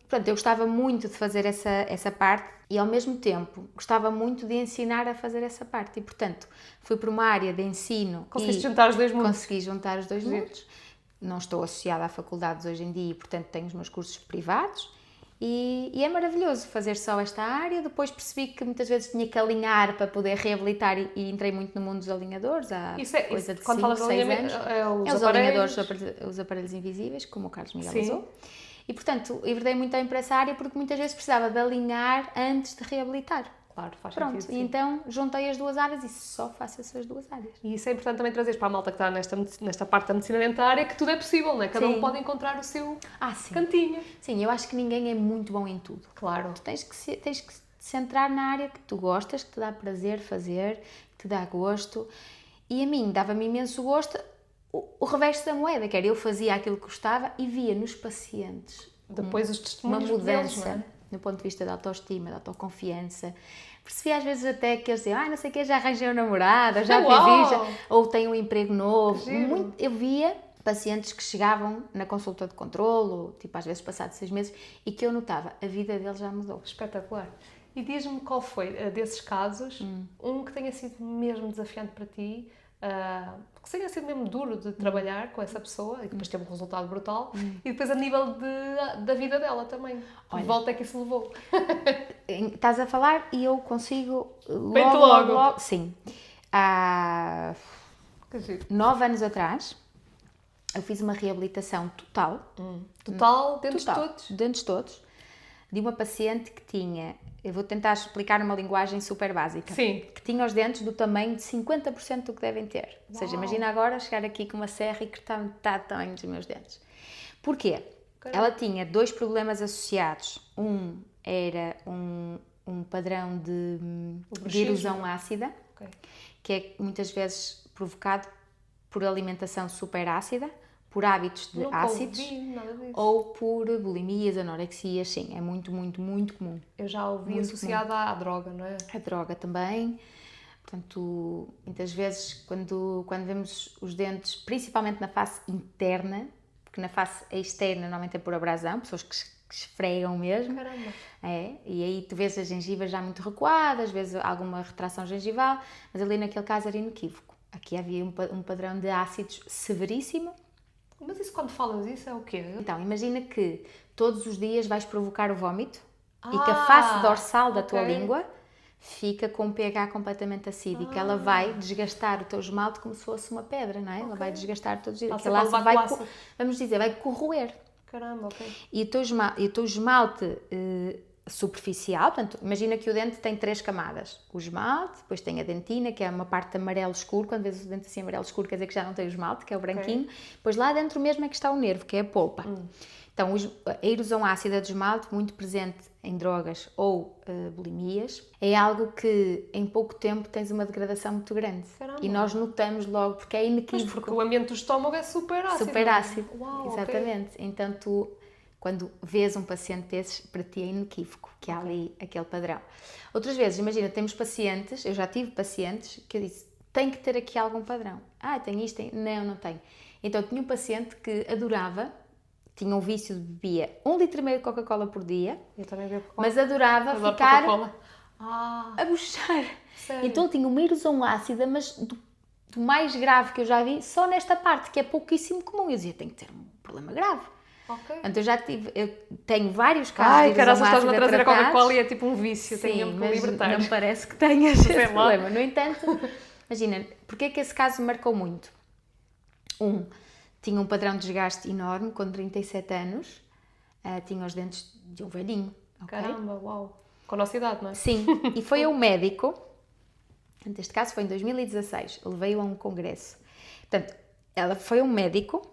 Pronto, eu gostava muito de fazer essa parte e ao mesmo tempo gostava muito de ensinar a fazer essa parte e portanto fui para uma área de ensino Conseguiste e juntar os dois mundos. consegui juntar os dois mundos. Não estou associada a faculdades hoje em dia e portanto tenho os meus cursos privados E é maravilhoso fazer só esta área. Depois percebi que muitas vezes tinha que alinhar para poder reabilitar e entrei muito no mundo dos alinhadores há coisa de 5, 6 anos. Os Os alinhadores. alinhadores, os aparelhos invisíveis, como o Carlos Miguel Sim. usou. E, portanto, enverdei muito tempo para essa área porque muitas vezes precisava de alinhar antes de reabilitar. Claro, faz Pronto, sentido. e Sim. então juntei as 2 áreas e só faço essas 2 áreas. E isso é importante também trazer para a malta que está nesta parte da medicina dentária, que tudo é possível, não é? Cada um Sim. pode encontrar o seu Sim. cantinho. Sim, eu acho que ninguém é muito bom em tudo. Claro. Tu tens que te centrar na área que tu gostas, que te dá prazer fazer, que te dá gosto. E a mim dava-me imenso gosto o reverso da moeda, que era eu fazia aquilo que gostava e via nos pacientes Depois os uma testemunhos mudança deles, não é? no ponto de vista da autoestima, da autoconfiança. Percebi às vezes até que eles diziam, não sei o que, já arranjei um namorado, já Uau! fiz isso, ou tenho um emprego novo. Que giro. Eu via pacientes que chegavam na consulta de controlo, tipo às vezes passados 6 meses, e que eu notava, a vida deles já mudou. Espetacular. E diz-me qual foi, desses casos, um que tenha sido mesmo desafiante para ti, que tenha sido mesmo duro de trabalhar com essa pessoa e que depois teve um resultado brutal, e depois a nível da vida dela também. Que Olha. volta é que isso levou? Estás a falar e eu consigo Vem-te logo. Sim. Há Que giro. 9 anos atrás, eu fiz uma reabilitação total. Total, dentes Total, todos. dentes todos, de uma paciente que tinha, eu vou tentar explicar numa linguagem super básica, Sim. que tinha os dentes do tamanho de 50% do que devem ter. Ou seja, Uau. imagina agora chegar aqui com uma serra e cortar metade do tamanho dos meus dentes. Porquê? Caramba. Ela tinha 2 problemas associados. Um era um padrão de bruxismo. erosão ácida, Ok. que é muitas vezes provocado por alimentação super ácida, por hábitos de Nunca ácidos, ouvi nada disso. ou por bulimias, anorexias, sim, é muito, muito, muito comum. Eu já ouvi Muito associada à droga, não é? A droga também, portanto, muitas vezes quando vemos os dentes, principalmente na face interna, porque na face externa normalmente é por abrasão, pessoas que esfregam mesmo, Caramba. e aí tu vês as gengivas já muito recuadas, vês alguma retração gengival, mas ali naquele caso era inequívoco. Aqui havia um padrão de ácidos severíssimo. Mas isso quando falas isso é o quê? Então, imagina que todos os dias vais provocar o vómito e que a face dorsal da tua ok. língua fica com um pH completamente acídico. Ela vai desgastar o teu esmalte como se fosse uma pedra, não é? Ela vai desgastar todos os dias. Está Aquele sempre a ácido levar com vai, ácido. vamos dizer, vai corroer. Caramba, ok. E o teu esmalte superficial, portanto, imagina que o dente tem 3 camadas. O esmalte, depois tem a dentina, que é uma parte amarelo escuro. Quando vês o dente assim amarelo escuro, quer dizer que já não tem o esmalte, que é o branquinho. Depois lá dentro mesmo é que está o nervo, que é a polpa. Então, a erosão ácida do esmalte, muito presente em drogas ou bulimias, é algo que em pouco tempo tens uma degradação muito grande. Caramba. E nós notamos logo, porque é Mas inequívoco. porque o ambiente do estômago é super ácido. Super não é? ácido, Uau, ok. exatamente. Então tu, quando vês um paciente desses, para ti é inequívoco que há ali aquele padrão. Outras vezes, imagina, temos pacientes, eu já tive pacientes que eu disse, tem que ter aqui algum padrão. Tem isto? Tem? Não, não tem. Então tinha um paciente que adorava, tinha um vício de bebia 1,5 litro de Coca-Cola por dia, Eu também bebo Coca-Cola. mas adorava Adoro ficar Coca-Cola. a bochechar. Sério? Então tinha uma erosão ácida, mas do mais grave que eu já vi, só nesta parte, que é pouquíssimo comum. Eu dizia, tem que ter um problema grave. Ok. Portanto, eu tenho vários casos Ai, de caralho, erosão estás-me a ácida trazer a tratados. Coca-Cola e é tipo um vício. Tenho Sim, mesmo que me mas libertar. não parece que tenhas esse Sei lá. problema. No entanto, imagina, porque é que esse caso me marcou muito? Tinha um padrão de desgaste enorme, com 37 anos, tinha os dentes de um velhinho, ok? Caramba, uau. Com a nossa idade, não é? Sim, e foi a um médico, neste caso foi em 2016, levei-o a um congresso. Portanto, ela foi a um médico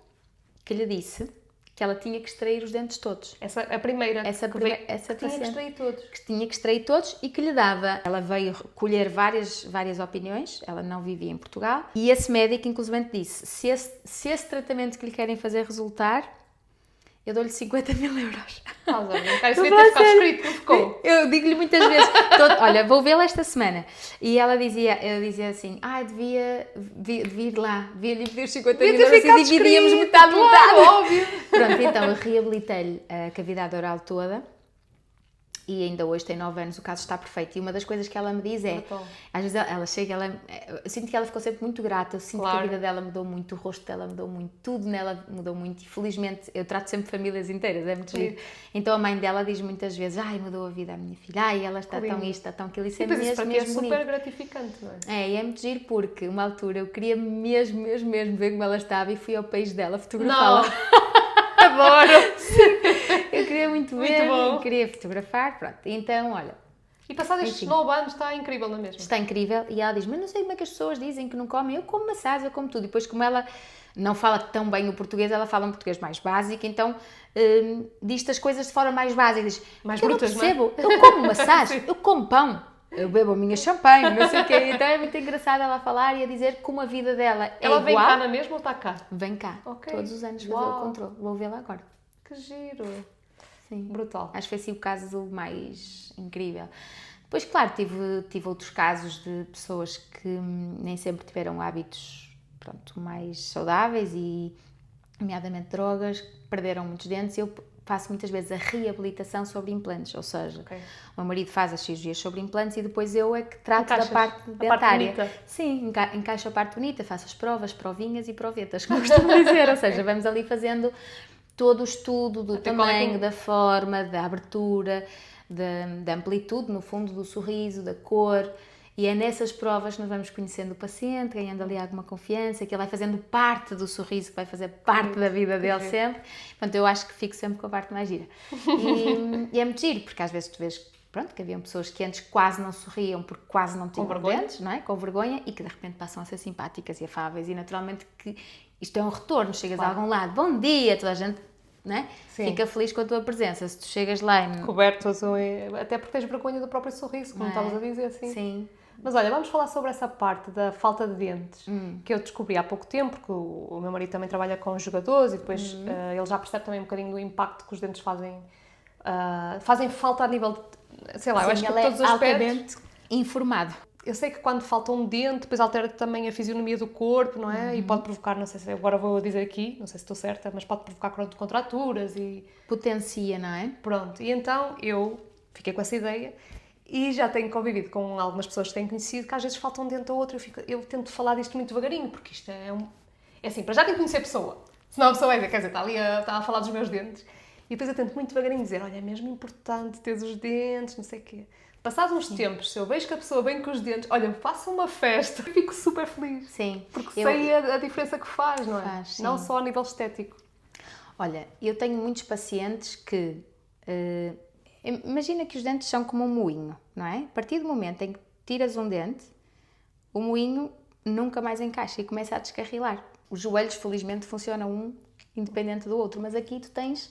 que lhe disse que ela tinha que extrair os dentes todos. A primeira. Essa que tinha que paciente extrair todos. que tinha que extrair todos e que lhe dava. Ela veio recolher várias opiniões, ela não vivia em Portugal, e esse médico inclusive disse, se esse tratamento que lhe querem fazer resultar, eu dou-lhe 50 mil euros. Isso devia ter ficado escrito, não ficou? Eu digo-lhe muitas vezes, olha, vou vê-la esta semana. E ela dizia assim, devia ir lá, devia-lhe pedir 50 mil euros e dividíamos metade. Óbvio. Pronto, então eu reabilitei-lhe a cavidade oral toda e ainda hoje tem 9 anos, o caso está perfeito. E uma das coisas que ela me diz é, Brutal. às vezes ela chega, eu sinto que ela ficou sempre muito grata, eu sinto que a vida dela mudou muito, o rosto dela mudou muito, tudo nela mudou muito, e felizmente eu trato sempre famílias inteiras, é muito giro. Então a mãe dela diz muitas vezes, ai, mudou a vida à minha filha, ai, ela está tão isto, está tão aquilo, isso é Depois mesmo, isso para ti mesmo é super bonito. gratificante, não é? É, e é muito giro porque, uma altura, eu queria mesmo ver como ela estava e fui ao país dela fotografá-la. Adoro! Eu queria muito ver, queria fotografar, pronto. Então, olha, E passados estes 9 anos está incrível, não é mesmo? está incrível. E ela diz, mas não sei como é que as pessoas dizem que não comem. Eu como maçãs, eu como tudo. E depois, como ela não fala tão bem o português, ela fala um português mais básico, então diz-te as coisas de forma mais básica. Diz, Mais eu não brutas, percebo, eu como maçãs, eu como pão. Eu bebo a minha champanhe, não sei o quê. Então é muito engraçado ela falar e a dizer como a vida dela é Ela vem igual. cá na mesma ou está cá? Vem cá, Ok. todos os anos fazer Uau. o controle. Vou vê-la agora. Que giro! Sim. Brutal. Acho que foi assim o caso mais incrível. Depois, claro, tive outros casos de pessoas que nem sempre tiveram hábitos, pronto, mais saudáveis e, nomeadamente, drogas, perderam muitos dentes. Eu faço muitas vezes a reabilitação sobre implantes, ou seja, o meu marido faz as cirurgias sobre implantes e depois eu é que trato da parte dentária. Bonita. Sim, encaixo a parte bonita, faço as provas, provinhas e provetas, como costumo dizer, ou seja, vamos ali fazendo todo o estudo do tamanho, da forma, da abertura, da amplitude, no fundo, do sorriso, da cor. E é nessas provas que nós vamos conhecendo o paciente, ganhando ali alguma confiança, que ele vai fazendo parte do sorriso, que vai fazer parte da vida dele sempre. Portanto, eu acho que fico sempre com a parte mais gira. E é muito giro, porque às vezes tu vês, pronto, que haviam pessoas que antes quase não sorriam porque quase não tinham dentes, não é? Com vergonha, e que de repente passam a ser simpáticas e afáveis, e naturalmente que isto é um retorno, chegas a algum lado, bom dia, toda a gente, não é? Fica feliz com a tua presença. Se tu chegas lá e... Cobertos, até porque tens vergonha do próprio sorriso, como estavas a dizer, assim. Sim. Mas olha, vamos falar sobre essa parte da falta de dentes, que eu descobri há pouco tempo, porque o meu marido também trabalha com jogadores e depois ele já percebe também um bocadinho do impacto que os dentes fazem falta a nível de, sei lá, eu acho que ele todos os é aspectos. altamente informado. Eu sei que quando falta um dente, depois altera também a fisionomia do corpo, não é? E pode provocar, não sei se agora vou dizer aqui, não sei se estou certa, mas pode provocar contraturas e... Potencia, não é? Pronto, e então eu fiquei com essa ideia e já tenho convivido com algumas pessoas que têm conhecido que às vezes falta um dente ou outro. Eu tento falar disto muito devagarinho, porque isto é assim, para já tenho que conhecer a pessoa. Senão a pessoa vai dizer, quer dizer, está a falar dos meus dentes. E depois eu tento muito devagarinho dizer, olha, é mesmo importante teres os dentes, não sei o quê. Passados uns tempos, se eu vejo que a pessoa vem com os dentes, olha, faço uma festa, fico super feliz. Sim. Porque sei a diferença que faz, não é? Faz, não só a nível estético. Olha, eu tenho muitos pacientes que... imagina que os dentes são como um moinho, não é? A partir do momento em que tiras um dente, o moinho nunca mais encaixa e começa a descarrilar. Os joelhos, felizmente, funcionam um independente do outro, mas aqui tu tens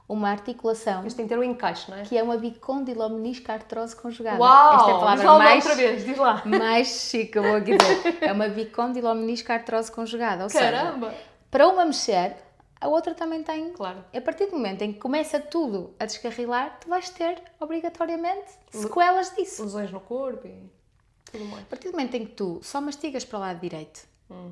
uma articulação... Mas tem que ter um encaixe, não é? Que é uma bicondilomenisco-artrose conjugada. Uau! Esta é a palavra diz lá mais... outra vez, diz lá. Mais chique, eu vou aqui dizer. É uma bicondilomenisco-artrose conjugada. Ou Caramba! seja, para uma mexer, a outra também tem. Claro. A partir do momento em que começa tudo a descarrilar, tu vais ter, obrigatoriamente, sequelas disso. Lesões no corpo e tudo mais. A partir do momento em que tu só mastigas para o lado direito,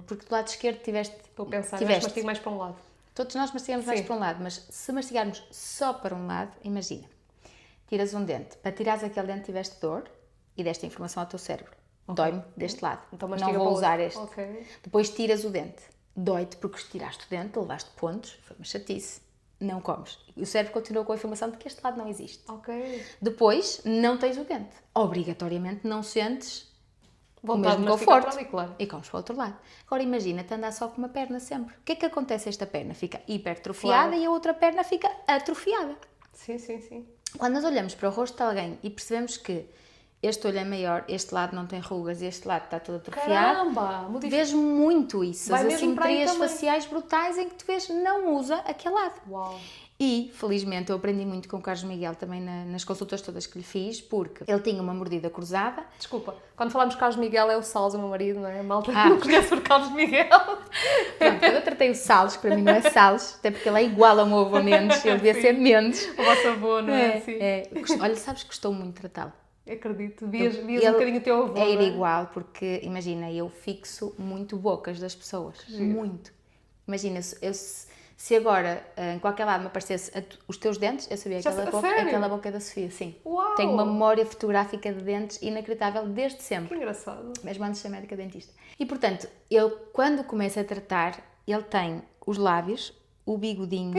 porque do lado esquerdo tiveste... Estou a pensar, mas mastigo mais para um lado. Todos nós mastigamos mais para um lado, mas se mastigarmos só para um lado, imagina, tiras um dente, para tirares aquele dente tiveste dor e deste informação ao teu cérebro. Dói-me deste lado, Então não vou usar este. Okay. Depois tiras o dente, dói-te porque tiraste o dente, levaste pontos, foi uma chatice, não comes. E o cérebro continua com a informação de que este lado não existe. Ok. Depois, não tens o dente. Obrigatoriamente não sentes vontade o mesmo conforto. Ali, claro. E comes para o outro lado. Agora imagina-te andar só com uma perna sempre. O que é que acontece a esta perna? Fica hipertrofiada e a outra perna fica atrofiada. Sim, sim, sim. Quando nós olhamos para o rosto de alguém e percebemos que este olho é maior, este lado não tem rugas, este lado está todo atrofiado. Caramba! Vês muito isso. Vai as assimetrias faciais brutais em que tu vês não usa aquele lado. Uau! E, felizmente, eu aprendi muito com o Carlos Miguel também nas consultas todas que lhe fiz, porque ele tinha uma mordida cruzada. Desculpa, quando falamos de Carlos Miguel é o Salles, o meu marido, não é? Malta não conhece por Carlos Miguel. Pronto, eu tratei o Salles, que para mim não é Salles, até porque ele é igual ao meu avô Mendes, ele devia ser Mendes. O vosso avô, não é? Olha, sabes que gostou muito de tratá-lo. Acredito, vias um bocadinho o teu avô. É ir igual, porque, imagina, eu fixo muito bocas das pessoas, muito. Imagina, Se agora, em qualquer lado, me aparecesse os teus dentes, eu sabia aquela boca da Sofia, sim. Uau! Tenho uma memória fotográfica de dentes inacreditável desde sempre. Que engraçado. Mesmo antes de ser médica dentista. E, portanto, quando começo a tratar, ele tem os lábios, o bigodinho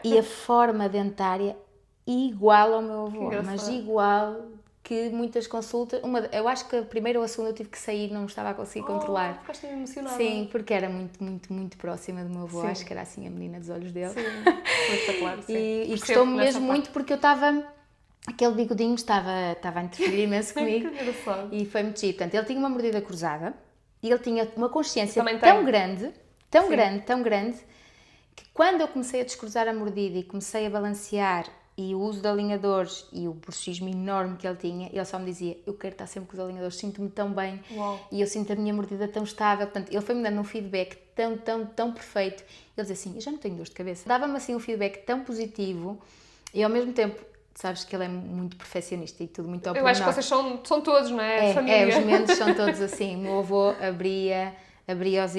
e a forma dentária igual ao meu avô. Mas igual, que muitas consultas... eu acho que a primeira ou a segunda eu tive que sair, não me estava a conseguir controlar. Ficaste emocionada. Sim, porque era muito, muito, muito próxima do meu avô. Sim. Acho que era assim a menina dos olhos dele. Sim, foi claro, sim. E gostou-me mesmo muito porque eu estava... Aquele bigodinho estava a interferir imenso comigo. Que engraçado. E foi muito giro. Portanto, ele tinha uma mordida cruzada e ele tinha uma consciência Também tão tem. grande, tão grande, que quando eu comecei a descruzar a mordida e comecei a balancear e o uso de alinhadores e o bruxismo enorme que ele tinha, ele só me dizia, eu quero estar sempre com os alinhadores, sinto-me tão bem. Uau. E eu sinto a minha mordida tão estável. Portanto, ele foi-me dando um feedback tão perfeito. Ele dizia assim, eu já não tenho dor de cabeça. Dava-me assim um feedback tão positivo e ao mesmo tempo, sabes que ele é muito perfeccionista e tudo muito ao pormenor. Eu acho que vocês são todos, não é? Família. Os mendes são todos assim. O meu avô abria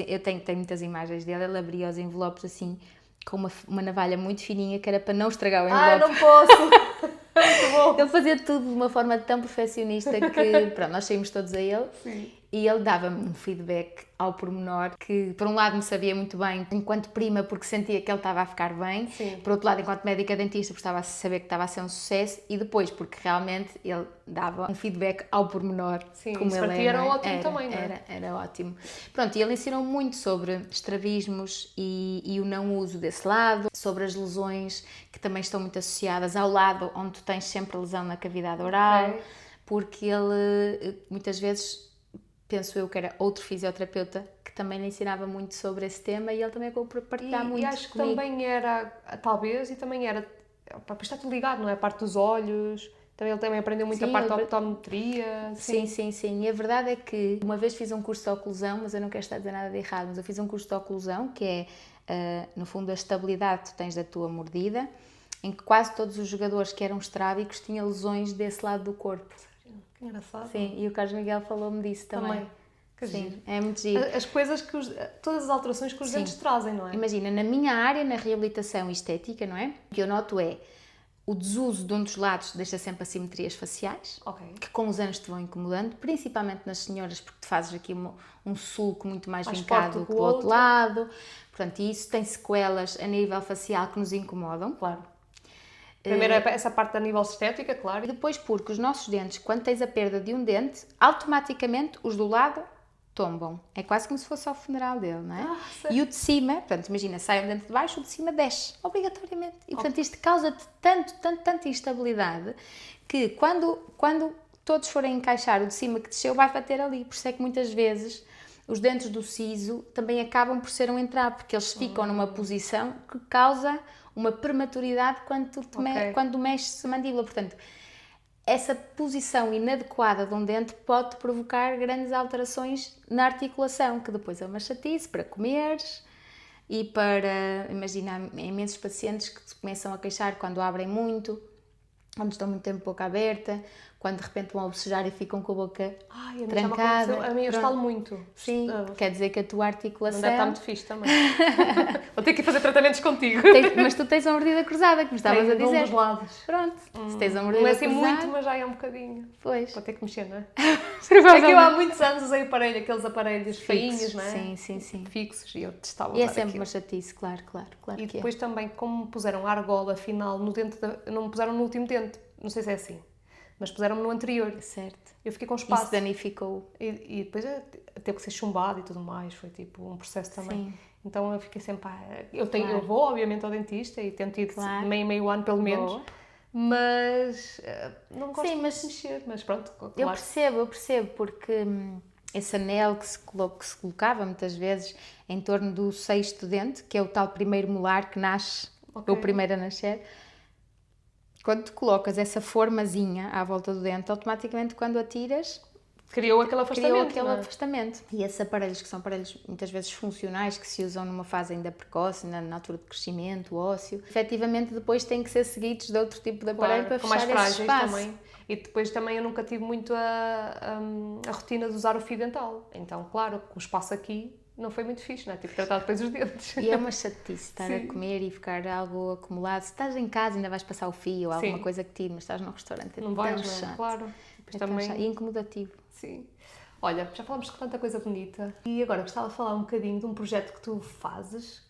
eu tenho muitas imagens dele, ele abria os envelopes assim, com uma navalha muito fininha, que era para não estragar o envelope. Não posso! Muito bom! Ele fazia tudo de uma forma tão perfeccionista que, pronto, nós saímos todos a ele. Sim. E ele dava-me um feedback ao pormenor que, por um lado, me sabia muito bem enquanto prima, porque sentia que ele estava a ficar bem. Sim. Por outro lado, enquanto médica dentista, porque estava a saber que estava a ser um sucesso. E depois, porque realmente ele dava um feedback ao pormenor. Sim, como isso ele para ti era ótimo também, não é? Era ótimo. Pronto, e ele ensinou muito sobre estrabismos e o não uso desse lado, sobre as lesões que também estão muito associadas ao lado onde tu tens sempre lesão na cavidade oral, porque ele muitas vezes... Penso eu que era outro fisioterapeuta que também lhe ensinava muito sobre esse tema e ele também acabou por partilhar muito. E acho que comigo. também era, talvez, está tudo ligado, não é? A parte dos olhos, também ele também aprendeu muito a parte da optometria. Sim. E a verdade é que uma vez fiz um curso de oclusão, mas eu não quero estar a dizer nada de errado, mas eu fiz um curso de oclusão que é, no fundo, a estabilidade que tu tens da tua mordida, em que quase todos os jogadores que eram estrábicos tinham lesões desse lado do corpo. Que engraçado. Sim, e o Carlos Miguel falou-me disso também. Que sim, giro. é muito giro. As coisas todas as alterações que os dentes trazem, não é? Imagina, na minha área, na reabilitação estética, não é? O que eu noto é o desuso de um dos lados deixa sempre assimetrias faciais, que com os anos te vão incomodando, principalmente nas senhoras, porque tu fazes aqui um sulco muito mais vincado que do outro lado. Portanto, isso tem sequelas a nível facial que nos incomodam. Claro. Primeiro essa parte a nível estética, claro. E depois porque os nossos dentes, quando tens a perda de um dente, automaticamente os do lado tombam. É quase como se fosse ao funeral dele, não é? E o de cima, portanto, imagina, sai um dente de baixo, o de cima desce, obrigatoriamente. E portanto isto causa-te tanta instabilidade que quando todos forem encaixar o de cima que desceu, vai bater ali. Por isso é que muitas vezes os dentes do siso também acabam por ser um entrave, porque eles ficam numa posição que causa uma prematuridade quando mexes a mandíbula. Portanto, essa posição inadequada de um dente pode provocar grandes alterações na articulação, que depois é uma chatice para comeres e para, imagina, imensos pacientes que se começam a queixar quando abrem muito, quando estão muito tempo boca aberta, quando de repente vão a bocejar e ficam com a boca trancada. A mim eu estalo muito. Sim, quer dizer que a tua articulação... Não deve estar muito fixe também. Vou ter que ir fazer tratamentos contigo. Mas tu tens a mordida cruzada, que me estavas a dizer. Um dos lados. Pronto, se tens a mordida não é assim cruzada... muito, mas já é um bocadinho. Pois. Vou ter que mexer, não é? É que eu há muitos anos usei aqueles aparelhos feinhos, não é? Sim. Fixos, e eu testava usar. E é sempre uma chatice, claro. E depois também, como puseram a argola final no dente, não me puseram no último dente, não sei se é assim, mas puseram-me no anterior. Certo. Eu fiquei com espaço. Isso danificou. E depois teve que ser chumbado e tudo mais, foi tipo um processo também. Sim. Então eu fiquei sempre... Eu vou, obviamente, ao dentista e tento ir meio ano, pelo menos. Boa. Mas não gosto de mexer, mas pronto, claro. Eu percebo, porque esse anel que se colocava muitas vezes em torno do sexto dente, que é o tal primeiro molar que nasce, o primeiro a nascer, quando tu colocas essa formazinha à volta do dente, automaticamente quando a tiras... Criou aquele afastamento. E esses aparelhos, que são aparelhos muitas vezes funcionais, que se usam numa fase ainda precoce, na altura de crescimento ósseo, efetivamente depois têm que ser seguidos de outro tipo de aparelho para fechar esse espaço. Também. E depois também eu nunca tive muito a rotina de usar o fio dental. Então, claro, com o espaço aqui, não foi muito fixe, não é? Tive que tratar depois os dentes. E é uma chatice estar Sim. a comer e ficar algo acumulado. Se estás em casa ainda vais passar o fio ou alguma Sim. coisa que tires, mas estás num restaurante é Não tão vais, não é? chato. Claro. Depois É tão também... chato. E incomodativo. Sim. Olha, já falamos de tanta coisa bonita e agora gostava de falar um bocadinho de um projeto que tu fazes,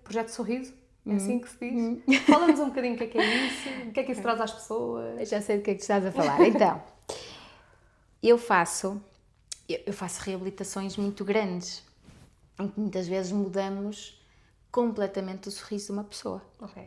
Projeto Sorriso, é assim que se diz? Fala-nos um bocadinho o que é isso, o que é que isso traz às pessoas. Eu já sei do que é que estás a falar. Então, eu faço reabilitações muito grandes, em que muitas vezes mudamos completamente o sorriso de uma pessoa. Ok.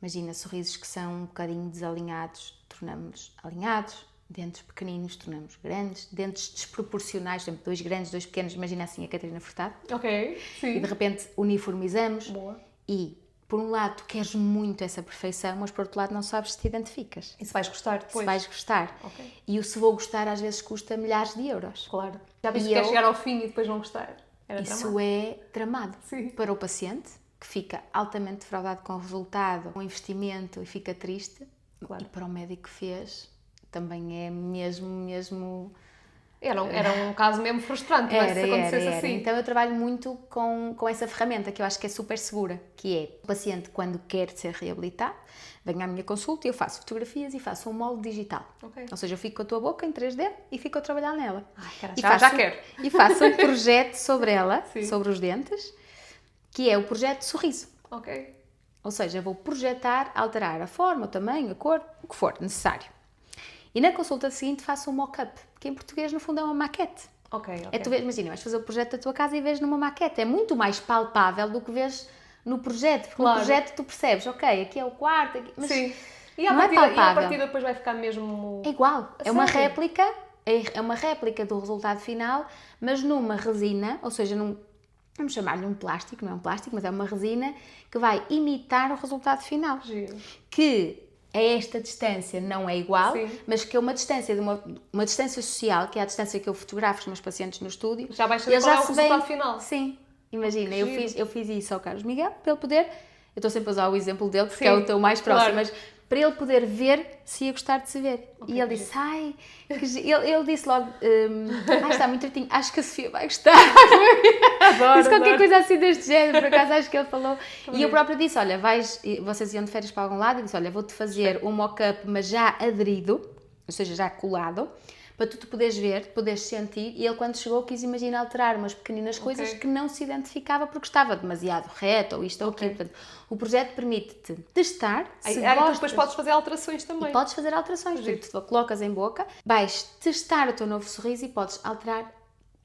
Imagina, sorrisos que são um bocadinho desalinhados, tornamos-los alinhados, dentes pequeninos, tornamos grandes, dentes desproporcionais, por exemplo, 2 grandes, 2 pequenos, imagina assim a Catarina Furtado. Ok, sim. E de repente uniformizamos. Boa. E, por um lado, tu queres muito essa perfeição, mas por outro lado não sabes se te identificas. E se vais gostar depois? Se vais gostar. Ok. E o se vou gostar às vezes custa milhares de euros. Claro. Já viste E que queres eu- chegar ao fim e depois não gostar? Era Isso tramado. é tramado Sim. para o paciente, que fica altamente defraudado com o resultado, com o investimento e fica triste. Claro. E para o médico que fez, também é mesmo... Era um caso mesmo frustrante, não é? Se acontecesse Era. assim. Então eu trabalho muito com essa ferramenta que eu acho que é super segura, que é o paciente quando quer ser reabilitado, vem à minha consulta e eu faço fotografias e faço um molde digital. Ok. Ou seja, eu fico com a tua boca em 3D e fico a trabalhar nela. Ai, cara, E já quero. E faço um projeto sobre ela, Sim. sobre os dentes, que é o projeto Sorriso. Ok. Ou seja, eu vou projetar, alterar a forma, o tamanho, a cor, o que for necessário. E na consulta seguinte faço um mock-up, que em português no fundo é uma maquete. Ok. É tu vês, imagina, vais fazer o projeto da tua casa e vês numa maquete. É muito mais palpável do que vês no projeto. Porque Claro. no projeto tu percebes, ok, aqui é o quarto, aqui... mas Sim. E não é a palpável. partida depois vai ficar mesmo... é igual. A É uma sério? réplica, é uma réplica do resultado final, mas numa resina, ou seja, vamos chamar-lhe um plástico, não é um plástico, mas é uma resina que vai imitar o resultado final. Giro. Que a esta distância não é igual, Sim. mas que é uma distância, uma distância social, que é a distância que eu fotografo os meus pacientes no estúdio. Já vais saber eles qual é o se resultado veem- final. Sim, imagina, Que eu giro. fiz isso ao Carlos Miguel, para ele poder, eu estou sempre a usar o exemplo dele, porque Sim, é o teu mais próximo, claro. mas para ele poder ver se ia gostar de se ver. Ok, E ele que disse, ele disse logo, está muito certinho, acho que a Sofia vai gostar. Adoro, Disse qualquer adoro. coisa assim deste género, por acaso acho que ele falou. Também. E eu própria disse, olha, vocês iam de férias para algum lado, e disse, olha, vou-te fazer um mock-up, mas já aderido, ou seja, já colado, para tu te poderes ver, poderes sentir. E ele, quando chegou, quis imaginar alterar umas pequeninas coisas Ok. que não se identificava porque estava demasiado reto, ou isto ou Ok. aquilo. Portanto, o projeto permite-te testar, se Aí tu gostas. depois podes fazer alterações também. Podes fazer alterações, Giro. portanto, tu colocas em boca, vais testar o teu novo sorriso e podes alterar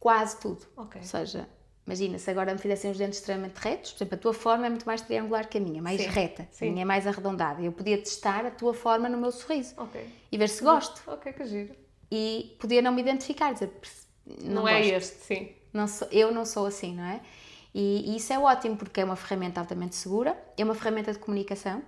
quase tudo. Ok. Ou seja, imagina, se agora me fizessem os dentes extremamente retos, por exemplo, a tua forma é muito mais triangular que a minha, mais Sim, reta, sim. a minha é mais arredondada. Eu podia testar a tua forma no meu sorriso Ok. e ver se gosto. Ok, que giro. E podia não me identificar, dizer, Não é gosto. este, sim. Eu não sou assim, não é? E isso é ótimo porque é uma ferramenta altamente segura, é uma ferramenta de comunicação.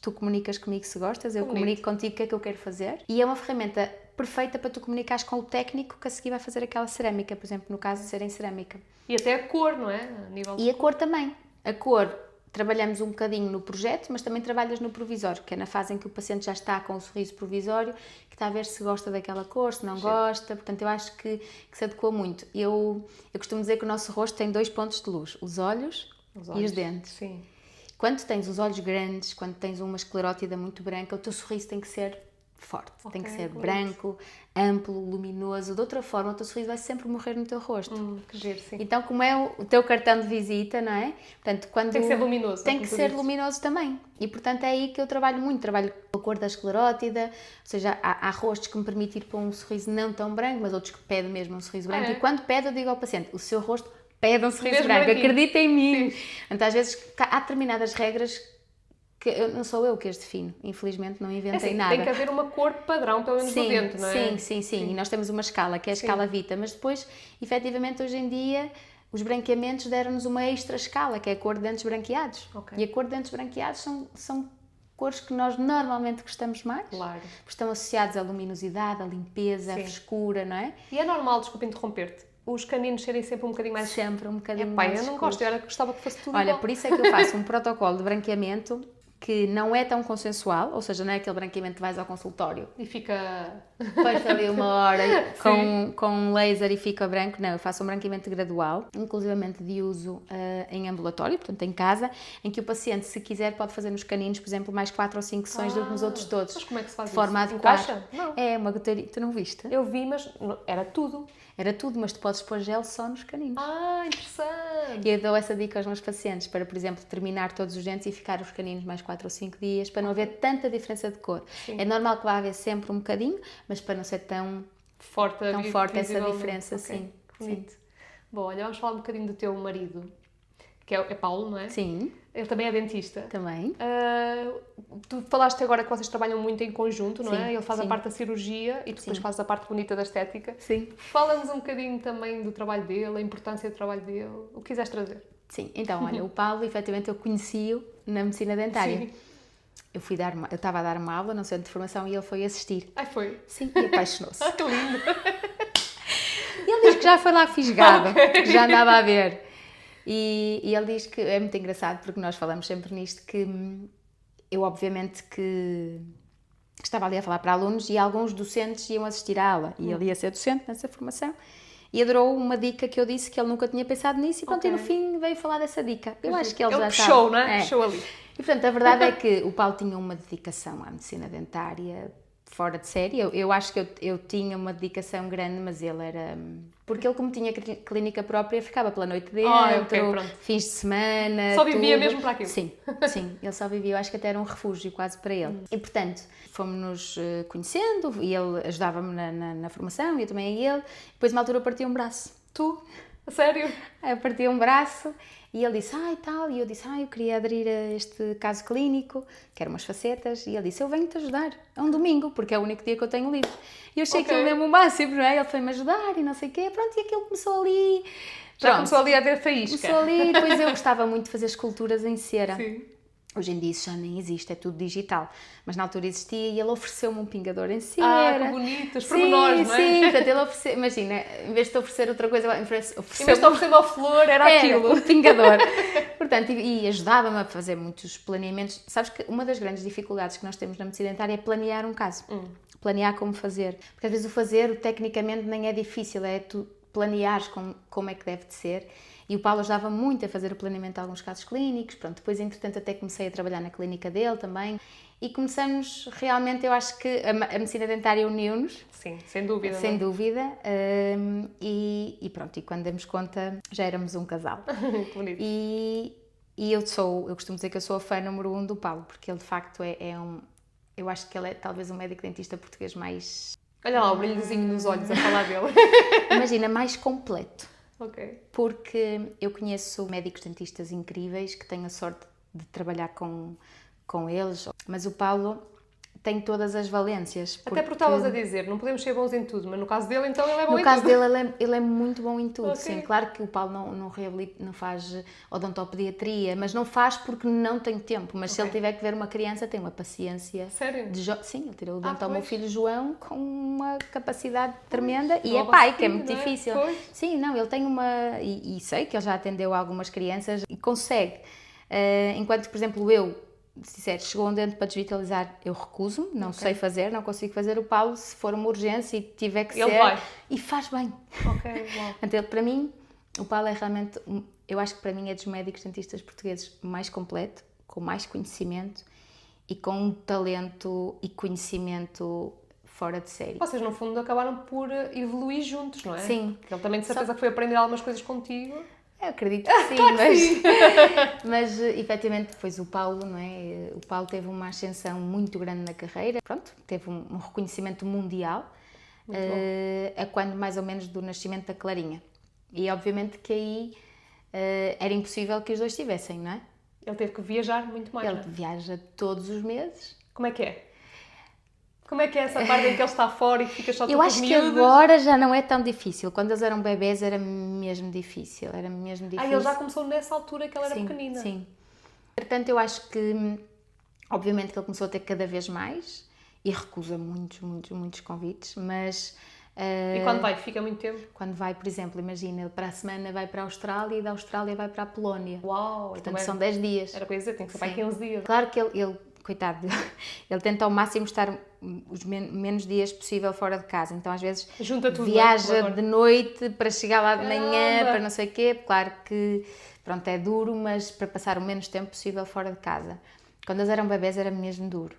Tu comunicas comigo se gostas, eu Bonito. comunico contigo o que é que eu quero fazer. E é uma ferramenta perfeita para tu comunicares com o técnico que a seguir vai fazer aquela cerâmica, por exemplo, no caso de ser em cerâmica. E até a cor, não é? A nível E a cor também. A cor, trabalhamos um bocadinho no projeto, mas também trabalhas no provisório, que é na fase em que o paciente já está com o sorriso provisório, que está a ver se gosta daquela cor, se não gosta. Portanto, eu acho que se adequa muito. Eu costumo dizer que o nosso rosto tem 2 pontos de luz, os olhos e os dentes. Sim. Quando tens os olhos grandes, quando tens uma esclerótida muito branca, o teu sorriso tem que ser forte, tem que ser bonito. branco, amplo, luminoso. De outra forma, o teu sorriso vai sempre morrer no teu rosto. Que giro, sim. Então, como é o teu cartão de visita, não é? Portanto, quando Tem que ser luminoso, Tem como que tu ser dizes. luminoso também. E, portanto, é aí que eu trabalho muito. Trabalho com a cor da esclerótida, ou seja, há rostos que me permitem ir para um sorriso não tão branco, mas outros que pedem mesmo um sorriso branco. É. E quando pede, eu digo ao paciente, o seu rosto pede um sorriso Mesmo branco, branquinho. acredita em mim. Portanto, às vezes, há determinadas regras que não sou eu que as defino. Infelizmente, não É inventei assim, nada. tem que haver uma cor padrão, pelo menos no dente, não é? Sim. E nós temos uma escala, que é a escala Vita, mas depois, efetivamente, hoje em dia, os branqueamentos deram-nos uma extra escala, que é a cor de dentes branqueados. Ok. E a cor de dentes branqueados são cores que nós normalmente gostamos mais. Claro. Porque estão associados à luminosidade, à limpeza, à Sim. frescura, não é? E é normal, desculpa interromper-te, os caninos serem sempre um bocadinho mais... Sempre um bocadinho Epá, mais eu não escuros. gosto, eu era que gostava que fosse tudo Olha, igual. por isso é que eu faço um protocolo de branqueamento que não é tão consensual, ou seja, não é aquele branqueamento que vais ao consultório E fica... depois ali uma hora com um laser e fica branco. Não, eu faço um branqueamento gradual, inclusivamente de uso em ambulatório, portanto em casa, em que o paciente, se quiser, pode fazer nos caninos, por exemplo, mais 4 ou 5 sessões do que nos outros todos. Mas como é que se faz de forma a isso? adequar. Encaixa? Não. É uma gotaria. Tu não viste? Eu vi, mas era tudo. Era tudo, mas tu podes pôr gel só nos caninos. Interessante. E eu dou essa dica aos meus pacientes para, por exemplo, terminar todos os dentes e ficar os caninos mais 4 ou 5 dias, para não haver tanta diferença de cor. Sim. É normal que vá haver sempre um bocadinho, mas para não ser tão Forte essa diferença, sim. Que bonito. Bom, olha, vamos falar um bocadinho do teu marido, que é Paulo, não é? Sim. Ele também é dentista. Também. Tu falaste agora que vocês trabalham muito em conjunto, não Sim, é? Ele faz a sim. parte da cirurgia e tu depois fazes a parte bonita da estética. Sim. Fala-nos um bocadinho também do trabalho dele, a importância do trabalho dele, o que quiseres trazer. Sim, então, olha, o Paulo, efetivamente, eu conheci-o na medicina dentária. Sim. Eu estava a dar uma aula no centro de formação e ele foi assistir. Ai, foi? Sim, e apaixonou-se. Que lindo! E ele diz que já foi lá fisgado, que já andava a ver. E ele diz que é muito engraçado, porque nós falamos sempre nisto, que eu obviamente que estava ali a falar para alunos e alguns docentes iam assistir à aula. E ele ia ser docente nessa formação. E adorou uma dica que eu disse que ele nunca tinha pensado nisso e pronto, e no fim veio falar dessa dica. Eu acho que ele já sabe. Puxou, não é? Puxou ali. E portanto, a verdade é que o Paulo tinha uma dedicação à medicina dentária fora de série. Eu acho que eu tinha uma dedicação grande, mas ele era... Porque ele, como tinha clínica própria, ficava pela noite dentro, fins de semana... Só vivia mesmo para aquilo? Sim, sim, ele só vivia. Eu acho que até era um refúgio quase para ele. E portanto, fomos-nos conhecendo e ele ajudava-me na formação, eu também a ele. Depois, uma altura, eu parti um braço. Tu? A sério? Eu parti um braço e ele disse, tal, e eu disse, eu queria aderir a este caso clínico, que eram umas facetas, e ele disse, eu venho-te ajudar, é um domingo, porque é o único dia que eu tenho livre. E eu achei que ele mesmo o máximo, não é? Ele foi-me ajudar e não sei o quê, pronto, e aquilo começou ali. Já começou ali a ver faísca. Começou ali, depois eu gostava muito de fazer esculturas em cera. Sim. Hoje em dia isso já nem existe, é tudo digital. Mas na altura existia e ele ofereceu-me um pingador em cera. Que bonito, os pormenores, não é? Sim, portanto ele ofereceu, imagina, em vez de oferecer outra coisa, em vez de oferecer uma flor, era aquilo. Um pingador. Portanto, e ajudava-me a fazer muitos planeamentos. Sabes que uma das grandes dificuldades que nós temos na medicina dentária é planear um caso. Planear como fazer. Porque às vezes o fazer, tecnicamente, nem é difícil, é tu planeares como é que deve de ser. E o Paulo ajudava muito a fazer o planeamento de alguns casos clínicos. Pronto, depois, entretanto, até comecei a trabalhar na clínica dele também. E começamos, realmente, eu acho que a medicina dentária uniu-nos. Sim, sem dúvida. Sem dúvida. E pronto, e quando demos conta, já éramos um casal. Que bonito. E eu costumo dizer que eu sou a fã número 1 do Paulo, porque ele, de facto, eu acho que ele é talvez o médico dentista português mais... Olha lá o brilhozinho nos olhos a falar dele. Imagina, mais completo. Ok. Porque eu conheço médicos dentistas incríveis que tenho a sorte de trabalhar com eles, mas o Paulo tem todas as valências. Até porque estavas a dizer, não podemos ser bons em tudo, mas no caso dele, então, ele é bom em tudo. No caso dele, ele é muito bom em tudo, Okay. sim. Claro que o Paulo não faz odontopediatria, mas não faz porque não tem tempo. Mas se ele tiver que ver uma criança, tem uma paciência. Sério? Sim, ele tirou o dente ao meu filho João com uma capacidade tremenda. E não é pai, que é assim, muito não é? difícil. Pois. Sim, não, ele tem uma... E sei que ele já atendeu algumas crianças e consegue. Enquanto, por exemplo, eu... Se disser, chegou um dente para desvitalizar, eu recuso, não sei fazer, não consigo fazer. O Paulo, se for uma urgência e tiver que Ele ser, vai. e faz bem. Ok, uau. Portanto, para mim, o Paulo é realmente, eu acho que para mim é dos médicos dentistas portugueses mais completo, com mais conhecimento e com um talento e conhecimento fora de série. Vocês, no fundo, acabaram por evoluir juntos, não é? Sim. Porque ele também, de certeza, que foi aprender algumas coisas contigo. Eu acredito que sim, Claro que sim. mas efetivamente depois o Paulo, não é? O Paulo teve uma ascensão muito grande na carreira, pronto, teve um reconhecimento mundial, a quando mais ou menos do nascimento da Clarinha. E obviamente que aí era impossível que os dois estivessem, não é? Ele teve que viajar muito mais, Ele não é? viaja todos os meses. Como é que é? Como é que é essa parte em que ele está fora e que fica só Eu com os acho que miúdos? agora já não é tão difícil. Quando eles eram bebés era mesmo difícil, Ele já começou nessa altura que ela era pequenina. Sim. Portanto, eu acho que, obviamente, que ele começou a ter cada vez mais e recusa muitos convites, mas E quando vai? Fica muito tempo? Quando vai, por exemplo, imagina, ele para a semana vai para a Austrália e da Austrália vai para a Polónia. Uau! Portanto, são 10 dias. Era coisa dizer, tem que ser para 15 dias. Claro que ele coitado, ele tenta ao máximo estar os menos dias possível fora de casa. Então, às vezes, junta tudo, viaja de noite para chegar lá de manhã, Caramba. para não sei o quê. Claro que, pronto, é duro, mas para passar o menos tempo possível fora de casa. Quando eles eram bebés era mesmo duro.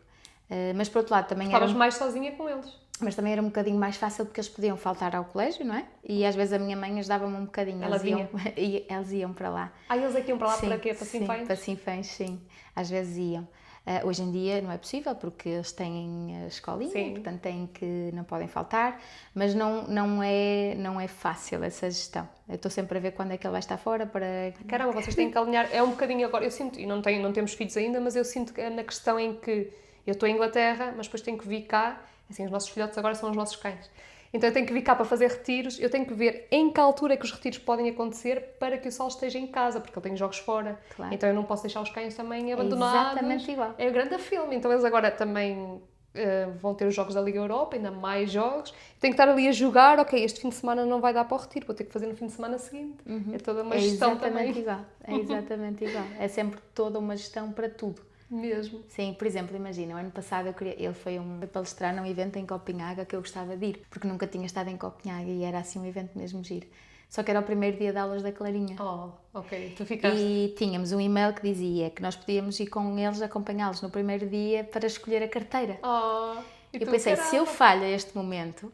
Mas, por outro lado, também Estavas mais sozinha com eles. Mas também era um bocadinho mais fácil porque eles podiam faltar ao colégio, não é? E às vezes a minha mãe ajudava-me um bocadinho. Ela vinha? Eles iam para lá. Eles aqui iam para lá Sim, para quê? Para sim, Sinfãs? para Sinfãs, sim. Às vezes iam. Hoje em dia não é possível porque eles têm a escolinha, Sim. portanto têm que, não podem faltar, mas não é fácil essa gestão. Eu estou sempre a ver quando é que ele vai estar fora para... Caramba, vocês têm que alinhar. É um bocadinho agora, eu sinto, e não temos filhos ainda, mas eu sinto que é na questão em que eu estou em Inglaterra, mas depois tenho que vir cá, assim, os nossos filhotes agora são os nossos cães. Então eu tenho que vir cá para fazer retiros, eu tenho que ver em que altura é que os retiros podem acontecer para que o Sol esteja em casa, porque ele tem jogos fora. Claro. Então eu não posso deixar os cães também abandonados. Exatamente igual. É o grande filme. Então eles agora também vão ter os jogos da Liga Europa, ainda mais jogos. Tenho que estar ali a jogar, ok, este fim de semana não vai dar para o retiro, vou ter que fazer no fim de semana seguinte. É toda uma gestão também. Igual. É exatamente igual. É sempre toda uma gestão para tudo. Mesmo. Sim, por exemplo, imagina, o ano passado ele foi palestrar num evento em Copenhaga que eu gostava de ir, porque nunca tinha estado em Copenhaga e era assim um evento mesmo giro. Só que era o primeiro dia de aulas da Clarinha. Oh, ok, tu ficaste. E tínhamos um e-mail que dizia que nós podíamos ir com eles, acompanhá-los no primeiro dia para escolher a carteira. Oh, e Eu pensei, se eu falho a este momento,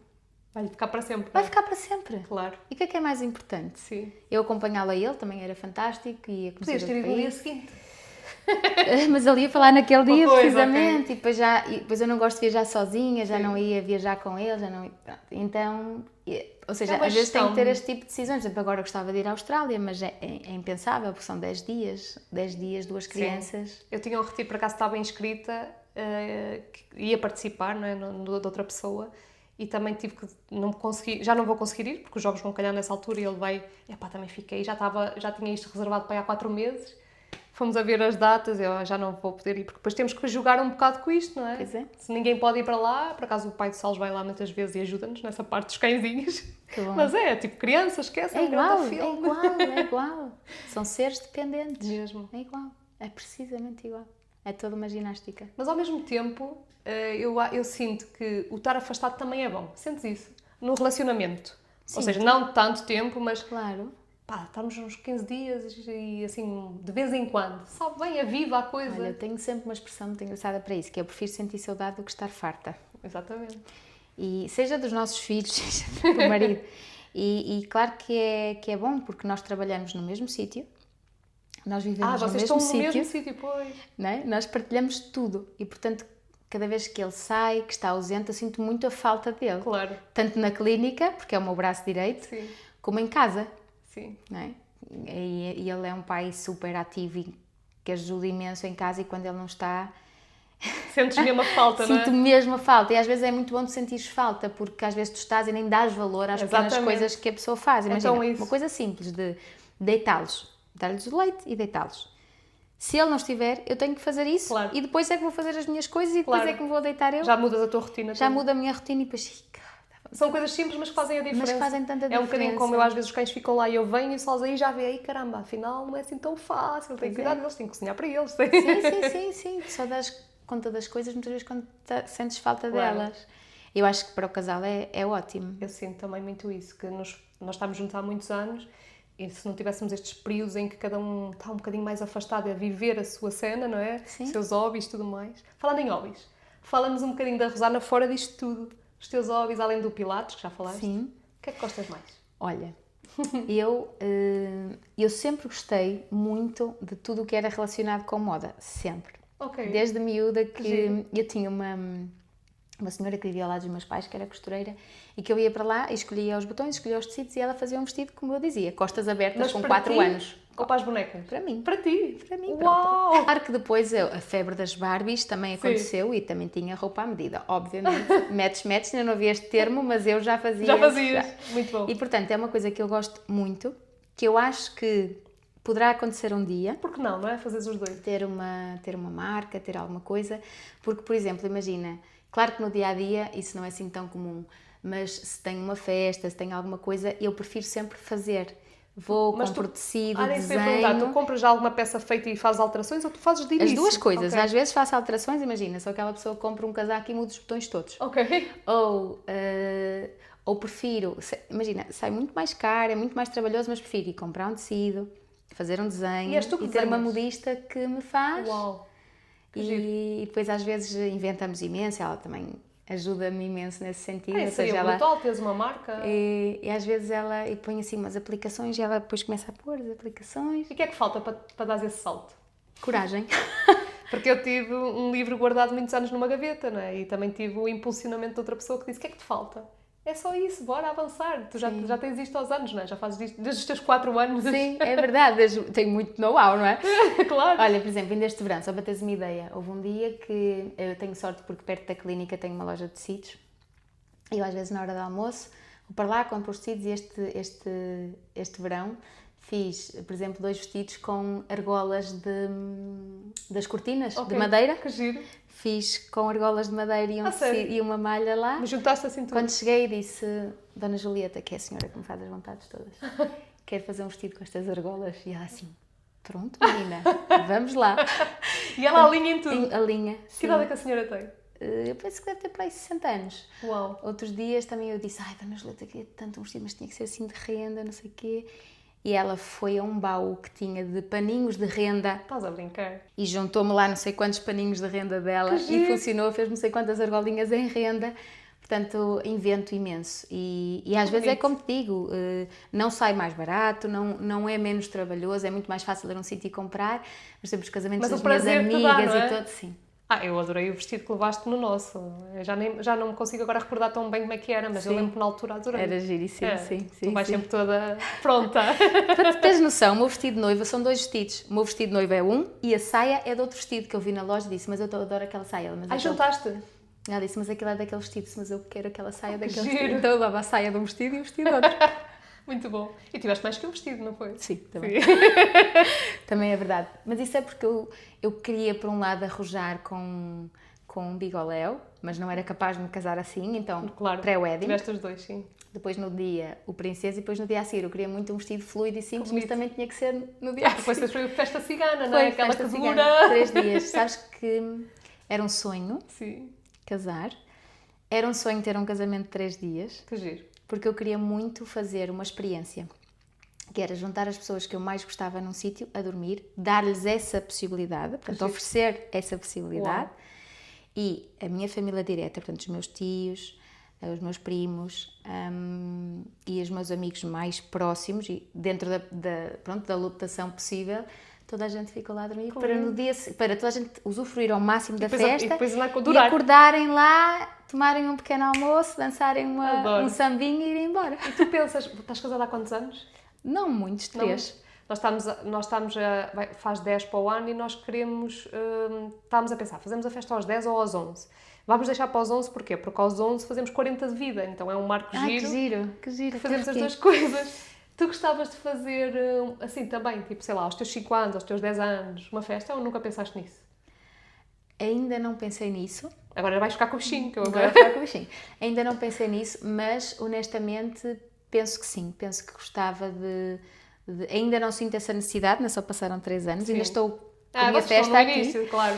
vai ficar para sempre. vai ficar para sempre. Claro. E o que é mais importante? Sim. Eu acompanhá-lo a ele também era fantástico. Ia conhecer Podias ter ido no dia seguinte. Mas ele ia falar naquele dia, Pois, precisamente, okay. E depois eu não gosto de viajar sozinha, já não ia viajar com ele, já não ia, então, ou seja, às vezes tem que ter este tipo de decisões. Por exemplo, agora eu gostava de ir à Austrália, mas é impensável, porque são 10 dias, 2 crianças. Sim. Eu tinha um retiro, por acaso estava inscrita, ia participar, não é, de outra pessoa, e também tive que, já não vou conseguir ir, porque os jogos vão calhar nessa altura e ele vai, também fiquei, já tinha isto reservado para aí há 4 meses, fomos a ver as datas, eu já não vou poder ir, porque depois temos que jogar um bocado com isto, não é? Pois é. Se ninguém pode ir para lá, por acaso o pai de Salles vai lá muitas vezes e ajuda-nos nessa parte dos cãezinhos. Que bom. Mas tipo crianças, esquece, é igual. São seres dependentes. Mesmo. É igual, é precisamente igual. É toda uma ginástica. Mas ao mesmo tempo, eu sinto que o estar afastado também é bom. Sentes isso? No relacionamento. Sim, ou seja, não tanto tempo, mas... Claro. Estamos uns 15 dias e assim, de vez em quando. Sabe bem, é viva a coisa. Olha, eu tenho sempre uma expressão muito engraçada para isso, que eu prefiro sentir saudade do que estar farta. Exatamente. E seja dos nossos filhos, seja do marido. E claro que é bom, porque nós trabalhamos no mesmo sítio, nós vivemos no mesmo sítio. No mesmo sítio, pois. Não é? Nós partilhamos tudo e, portanto, cada vez que ele sai, que está ausente, eu sinto muito a falta dele. Claro. Tanto na clínica, porque é o meu braço direito, Sim. como em casa. Sim. Não é? E ele é um pai super ativo e que ajuda imenso em casa, e quando ele não está... Sentes mesmo a falta, não é? Sinto mesmo a falta, e às vezes é muito bom tu sentires falta, porque às vezes tu estás e nem dás valor às pequenas coisas que a pessoa faz. Imagina, uma coisa simples de deitá-los, dar-lhes o leite e deitá-los. Se ele não estiver, eu tenho que fazer isso, claro. E depois é que vou fazer as minhas coisas e depois é que me vou deitar eu. Já mudas a tua rotina. Já muda a minha rotina e depois... São coisas simples, mas que fazem a diferença. Mas que fazem tanta diferença. É um bocadinho como eu, às vezes os cães ficam lá e eu venho e sozinho aí já vê, aí caramba, afinal não é assim tão fácil, tem que cuidar deles, tem que cozinhar para eles. Sim. Só das conta das coisas muitas vezes quando sentes falta delas. Eu acho que para o casal é ótimo. Eu sinto também muito isso, que nós estamos juntos há muitos anos e se não tivéssemos estes períodos em que cada um está um bocadinho mais afastado a viver a sua cena, não é? Sim. Os seus hobbies e tudo mais. Falando em hobbies, fala-nos um bocadinho da Rosana fora disto tudo. Os teus hobbies, além do Pilates, que já falaste. Sim. O que é que gostas mais? Olha, eu sempre gostei muito de tudo o que era relacionado com moda. Sempre. Okay. Desde miúda que eu tinha uma senhora que vivia ao lado dos meus pais, que era costureira, e que eu ia para lá e escolhia os botões, escolhia os tecidos e ela fazia um vestido, como eu dizia, costas abertas. Mas com 4 anos. Ou para as bonecas? Para mim. Para ti? Para mim. Uau! Pronto. Claro que depois a febre das Barbies também aconteceu. Sim. E também tinha roupa à medida, obviamente. Match, ainda não havia este termo, mas eu já fazia. Já fazias? Muito bom. E portanto é uma coisa que eu gosto muito, que eu acho que poderá acontecer um dia. Por que não é? Fazeres os dois. Ter uma marca, ter alguma coisa. Porque, por exemplo, imagina, claro que no dia-a-dia isso não é assim tão comum, Mas se tem uma festa, se tem alguma coisa, eu prefiro sempre fazer. Vou, compro tecido, desenho... Tu compras já alguma peça feita e fazes alterações ou tu fazes de início? As duas coisas. Okay. Às vezes faço alterações, imagina, só aquela pessoa que compra um casaco e muda os botões todos. Ok. Ou prefiro, imagina, sai muito mais caro, é muito mais trabalhoso, mas prefiro ir comprar um tecido, fazer um desenho e ter uma modista que me faz. Uau! E depois às vezes inventamos imenso, ela também ajuda-me imenso nesse sentido. Ou seja, ela brutal, tens uma marca. E às vezes ela põe assim umas aplicações e ela depois começa a pôr as aplicações. E o que é que falta para dar esse salto? Coragem. Porque eu tive um livro guardado muitos anos numa gaveta, não é? E também tive o impulsionamento de outra pessoa que disse: o que é que te falta? É só isso, bora avançar. Tu já tens isto aos anos, não é? Já fazes isto desde os teus 4 anos. Sim, é verdade. Tenho muito know-how, não é? Claro. Olha, por exemplo, ainda este verão, só para teres uma ideia, houve um dia que eu tenho sorte porque perto da clínica tenho uma loja de tecidos e eu às vezes na hora do almoço vou para lá, compro os tecidos e este verão fiz, por exemplo, 2 vestidos com argolas das cortinas de madeira. Que giro. Fiz com argolas de madeira e uma malha lá. Mas juntaste assim tudo? Quando cheguei disse, Dona Julieta, que é a senhora que me faz as vontades todas, quero fazer um vestido com estas argolas. E ela assim, pronto menina, vamos lá. E ela alinha em tudo? Alinha, sim. Que idade é que a senhora tem? Eu penso que deve ter para aí 60 anos. Uau. Outros dias também eu disse, Dona Julieta, queria tanto um vestido, mas tinha que ser assim de renda, não sei o quê. E ela foi a um baú que tinha de paninhos de renda. Estás a brincar? E juntou-me lá não sei quantos paninhos de renda dela. E funcionou, fez não sei quantas argolinhas em renda. Portanto, invento imenso. E às vezes é como te digo, não sai mais barato, não é menos trabalhoso, é muito mais fácil ir a um sítio e comprar. Mas temos casamentos das minhas amigas e tudo, sim. Eu adorei o vestido que levaste no nosso. Eu já não me consigo agora recordar tão bem como é que era, mas eu lembro que na altura adorei. Era giríssimo, sim. Tu vais sempre toda pronta. Para teres noção, o meu vestido de noiva são 2 vestidos. O meu vestido de noiva é um e a saia é de outro vestido que eu vi na loja e disse, mas eu adoro aquela saia. Juntaste? Ela disse, mas aquilo é daquele vestido, mas eu quero aquela saia daquele vestido. Então eu dava a saia de um vestido e o vestido de outro. Muito bom. E tiveste mais que um vestido, não foi? Sim, também. Também é verdade. Mas isso é porque eu queria, por um lado, arrojar com um bigoléu, mas não era capaz de me casar assim, então pré-wedding. Tiveste os 2, sim. Depois no dia o princesa e depois no dia a seguir. Eu queria muito um vestido fluido e simples, mas também tinha que ser no dia a seguir. Depois foi festa cigana, não é? Aquela que dura. 3 dias. Sabes que era um sonho casar. Era um sonho ter um casamento de 3 dias. Que giro. Porque eu queria muito fazer uma experiência, que era juntar as pessoas que eu mais gostava num sítio a dormir, dar-lhes essa possibilidade, portanto, oferecer essa possibilidade. Uau. E a minha família direta, portanto, os meus tios, os meus primos e os meus amigos mais próximos, e dentro da lotação possível, toda a gente ficou lá a dormir para toda a gente usufruir ao máximo da festa e acordarem lá, tomarem um pequeno almoço, dançarem um sambinho e irem embora. E tu pensas, estás casada há quantos anos? Não muitos, 3. Nós estamos faz 10 para o ano e nós queremos, estamos a pensar, fazemos a festa aos 10 ou aos 11. Vamos deixar para os 11 porquê? Porque aos 11 fazemos 40 de vida, então é um marco giro. Que giro. Fazemos as 2 coisas. Tu gostavas de fazer assim também, tipo, sei lá, aos teus 5 anos, aos teus 10 anos, uma festa ou nunca pensaste nisso? Ainda não pensei nisso. Agora vais ficar com o bichinho. Agora vou ficar com o bichinho. Ainda não pensei nisso, mas honestamente penso que sim. Penso que gostava de... Ainda não sinto essa necessidade, ainda só passaram 3 anos, ainda estou com a minha festa aqui. Início, claro.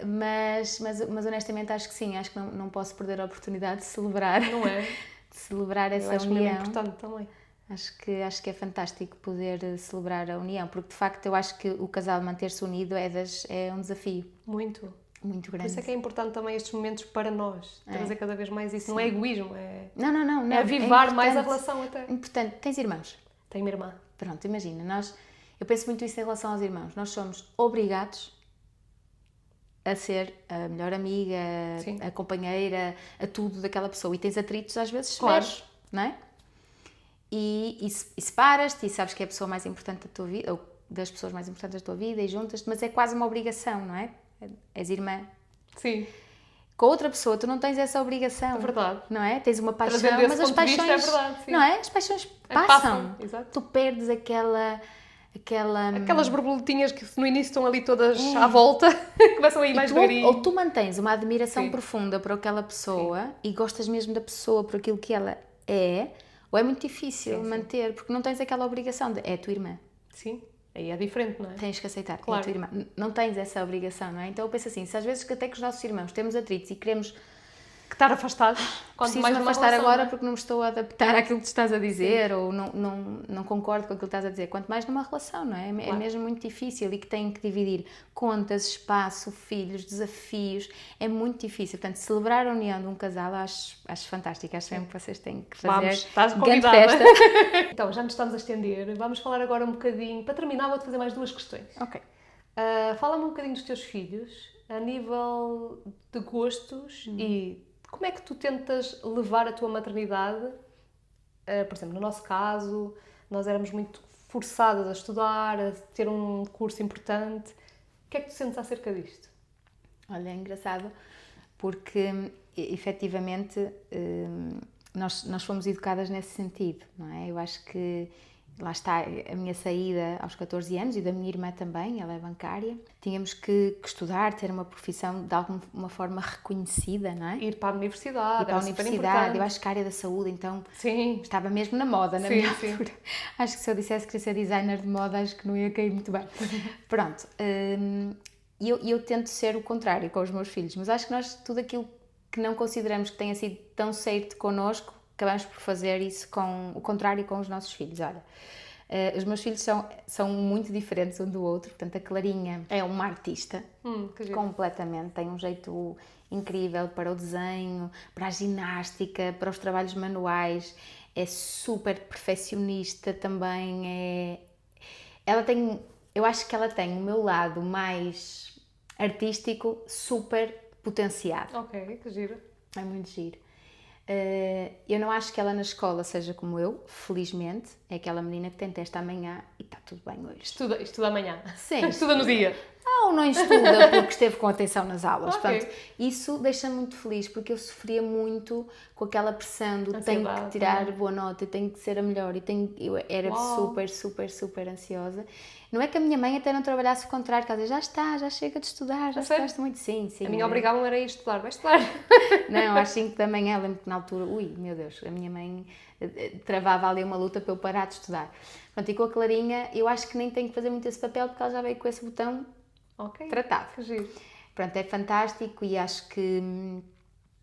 Mas honestamente acho que sim, acho que não posso perder a oportunidade de celebrar. Não é? De celebrar essa união. Acho união. Que é importante também. Acho que é fantástico poder celebrar a união, porque de facto eu acho que o casal manter-se unido é um desafio. Muito grande. Por isso é que é importante também estes momentos para nós, trazer cada vez mais isso. Sim. Não é egoísmo, é... Não. É avivar mais a relação até. Importante. Tens irmãos? Tenho uma irmã. Pronto, imagina, eu penso muito isso em relação aos irmãos. Nós somos obrigados a ser a melhor amiga, a companheira, a tudo daquela pessoa. E tens atritos às vezes severos, não é? E separas-te e sabes que é a pessoa mais importante da tua vida, ou das pessoas mais importantes da tua vida e juntas-te, mas é quase uma obrigação, não é? És irmã. Sim. Com outra pessoa tu não tens essa obrigação. É verdade. Não é? Tens uma paixão, mas as paixões... É verdade, sim. Não é? As paixões passam. Exato. Tu perdes Aquelas borboletinhas que no início estão ali todas à volta, começam a ir mais devagarinho. Ou tu mantens uma admiração Sim. profunda por aquela pessoa e gostas mesmo da pessoa por aquilo que ela é, ou é muito difícil manter, porque não tens aquela obrigação de, é a tua irmã. Sim, aí é diferente, não é? Tens que aceitar, Claro. é a tua irmã. Não tens essa obrigação, não é? Então eu penso assim, se às vezes que até com os nossos irmãos temos atritos e queremos Que estar afastados, quanto preciso mais me numa afastar relação, agora não é? porque não me estou a adaptar àquilo que tu estás a dizer ou não concordo com aquilo que estás a dizer. Quanto mais numa relação, não é? É mesmo muito difícil e que têm que dividir contas, espaço, filhos, desafios. É muito difícil. Portanto, celebrar a união de um casal acho fantástico. Acho sempre que vocês têm que fazer Vamos, estás grande convidada. festa. Então, já nos estamos a estender. Vamos falar agora um bocadinho. Para terminar, vou-te fazer mais 2 questões. Ok. Fala-me um bocadinho dos teus filhos, a nível de gostos e como é que tu tentas levar a tua maternidade. Por exemplo, no nosso caso, nós éramos muito forçadas a estudar, a ter um curso importante. O que é que tu sentes acerca disto? Olha, é engraçado porque efetivamente nós fomos educadas nesse sentido, não é? Eu acho que lá está a minha saída aos 14 anos e da minha irmã também, ela é bancária. Tínhamos que estudar, ter uma profissão de alguma forma reconhecida, não é? Ir para a universidade, Ir para a universidade, eu acho que a área da saúde, então Sim. estava mesmo na moda, na Sim, minha sim. altura. Acho que se eu dissesse que queria ser designer de moda, acho que não ia cair muito bem. Pronto, e eu tento ser o contrário com os meus filhos, mas acho que nós, tudo aquilo que não consideramos que tenha sido tão certo connosco, acabamos por fazer isso com o contrário com os nossos filhos. Olha, os meus filhos são muito diferentes um do outro, portanto a Clarinha é uma artista, Que giro. completamente, tem um jeito incrível para o desenho, para a ginástica, para os trabalhos manuais, é super perfeccionista também, eu acho que ela tem o meu lado mais artístico super potenciado. Ok, que giro. É muito giro. Eu não acho que ela na escola seja como eu, felizmente. É aquela menina que tem teste amanhã e está tudo bem hoje. Estuda amanhã. Sim. Estuda no dia. Ou não estuda porque esteve com atenção nas aulas. Ok. Portanto, isso deixa-me muito feliz porque eu sofria muito com aquela pressão do tenho que Ansiedade, tirar boa nota, eu tenho que ser a melhor. Eu era Uau. super ansiosa. Não é que a minha mãe até não trabalhasse o contrário, que ela dizia, já chega de estudar, já sério? estudaste muito. Sim. A minha obrigava-me era ir estudar. Vai estudar. Não, às 5 da manhã, lembro que na altura, meu Deus, a minha mãe travava ali uma luta para eu parar de estudar. Pronto, e com a Clarinha, eu acho que nem tenho que fazer muito esse papel porque ela já veio com esse botão Ok. tratado. Que giro. Pronto, é fantástico e acho que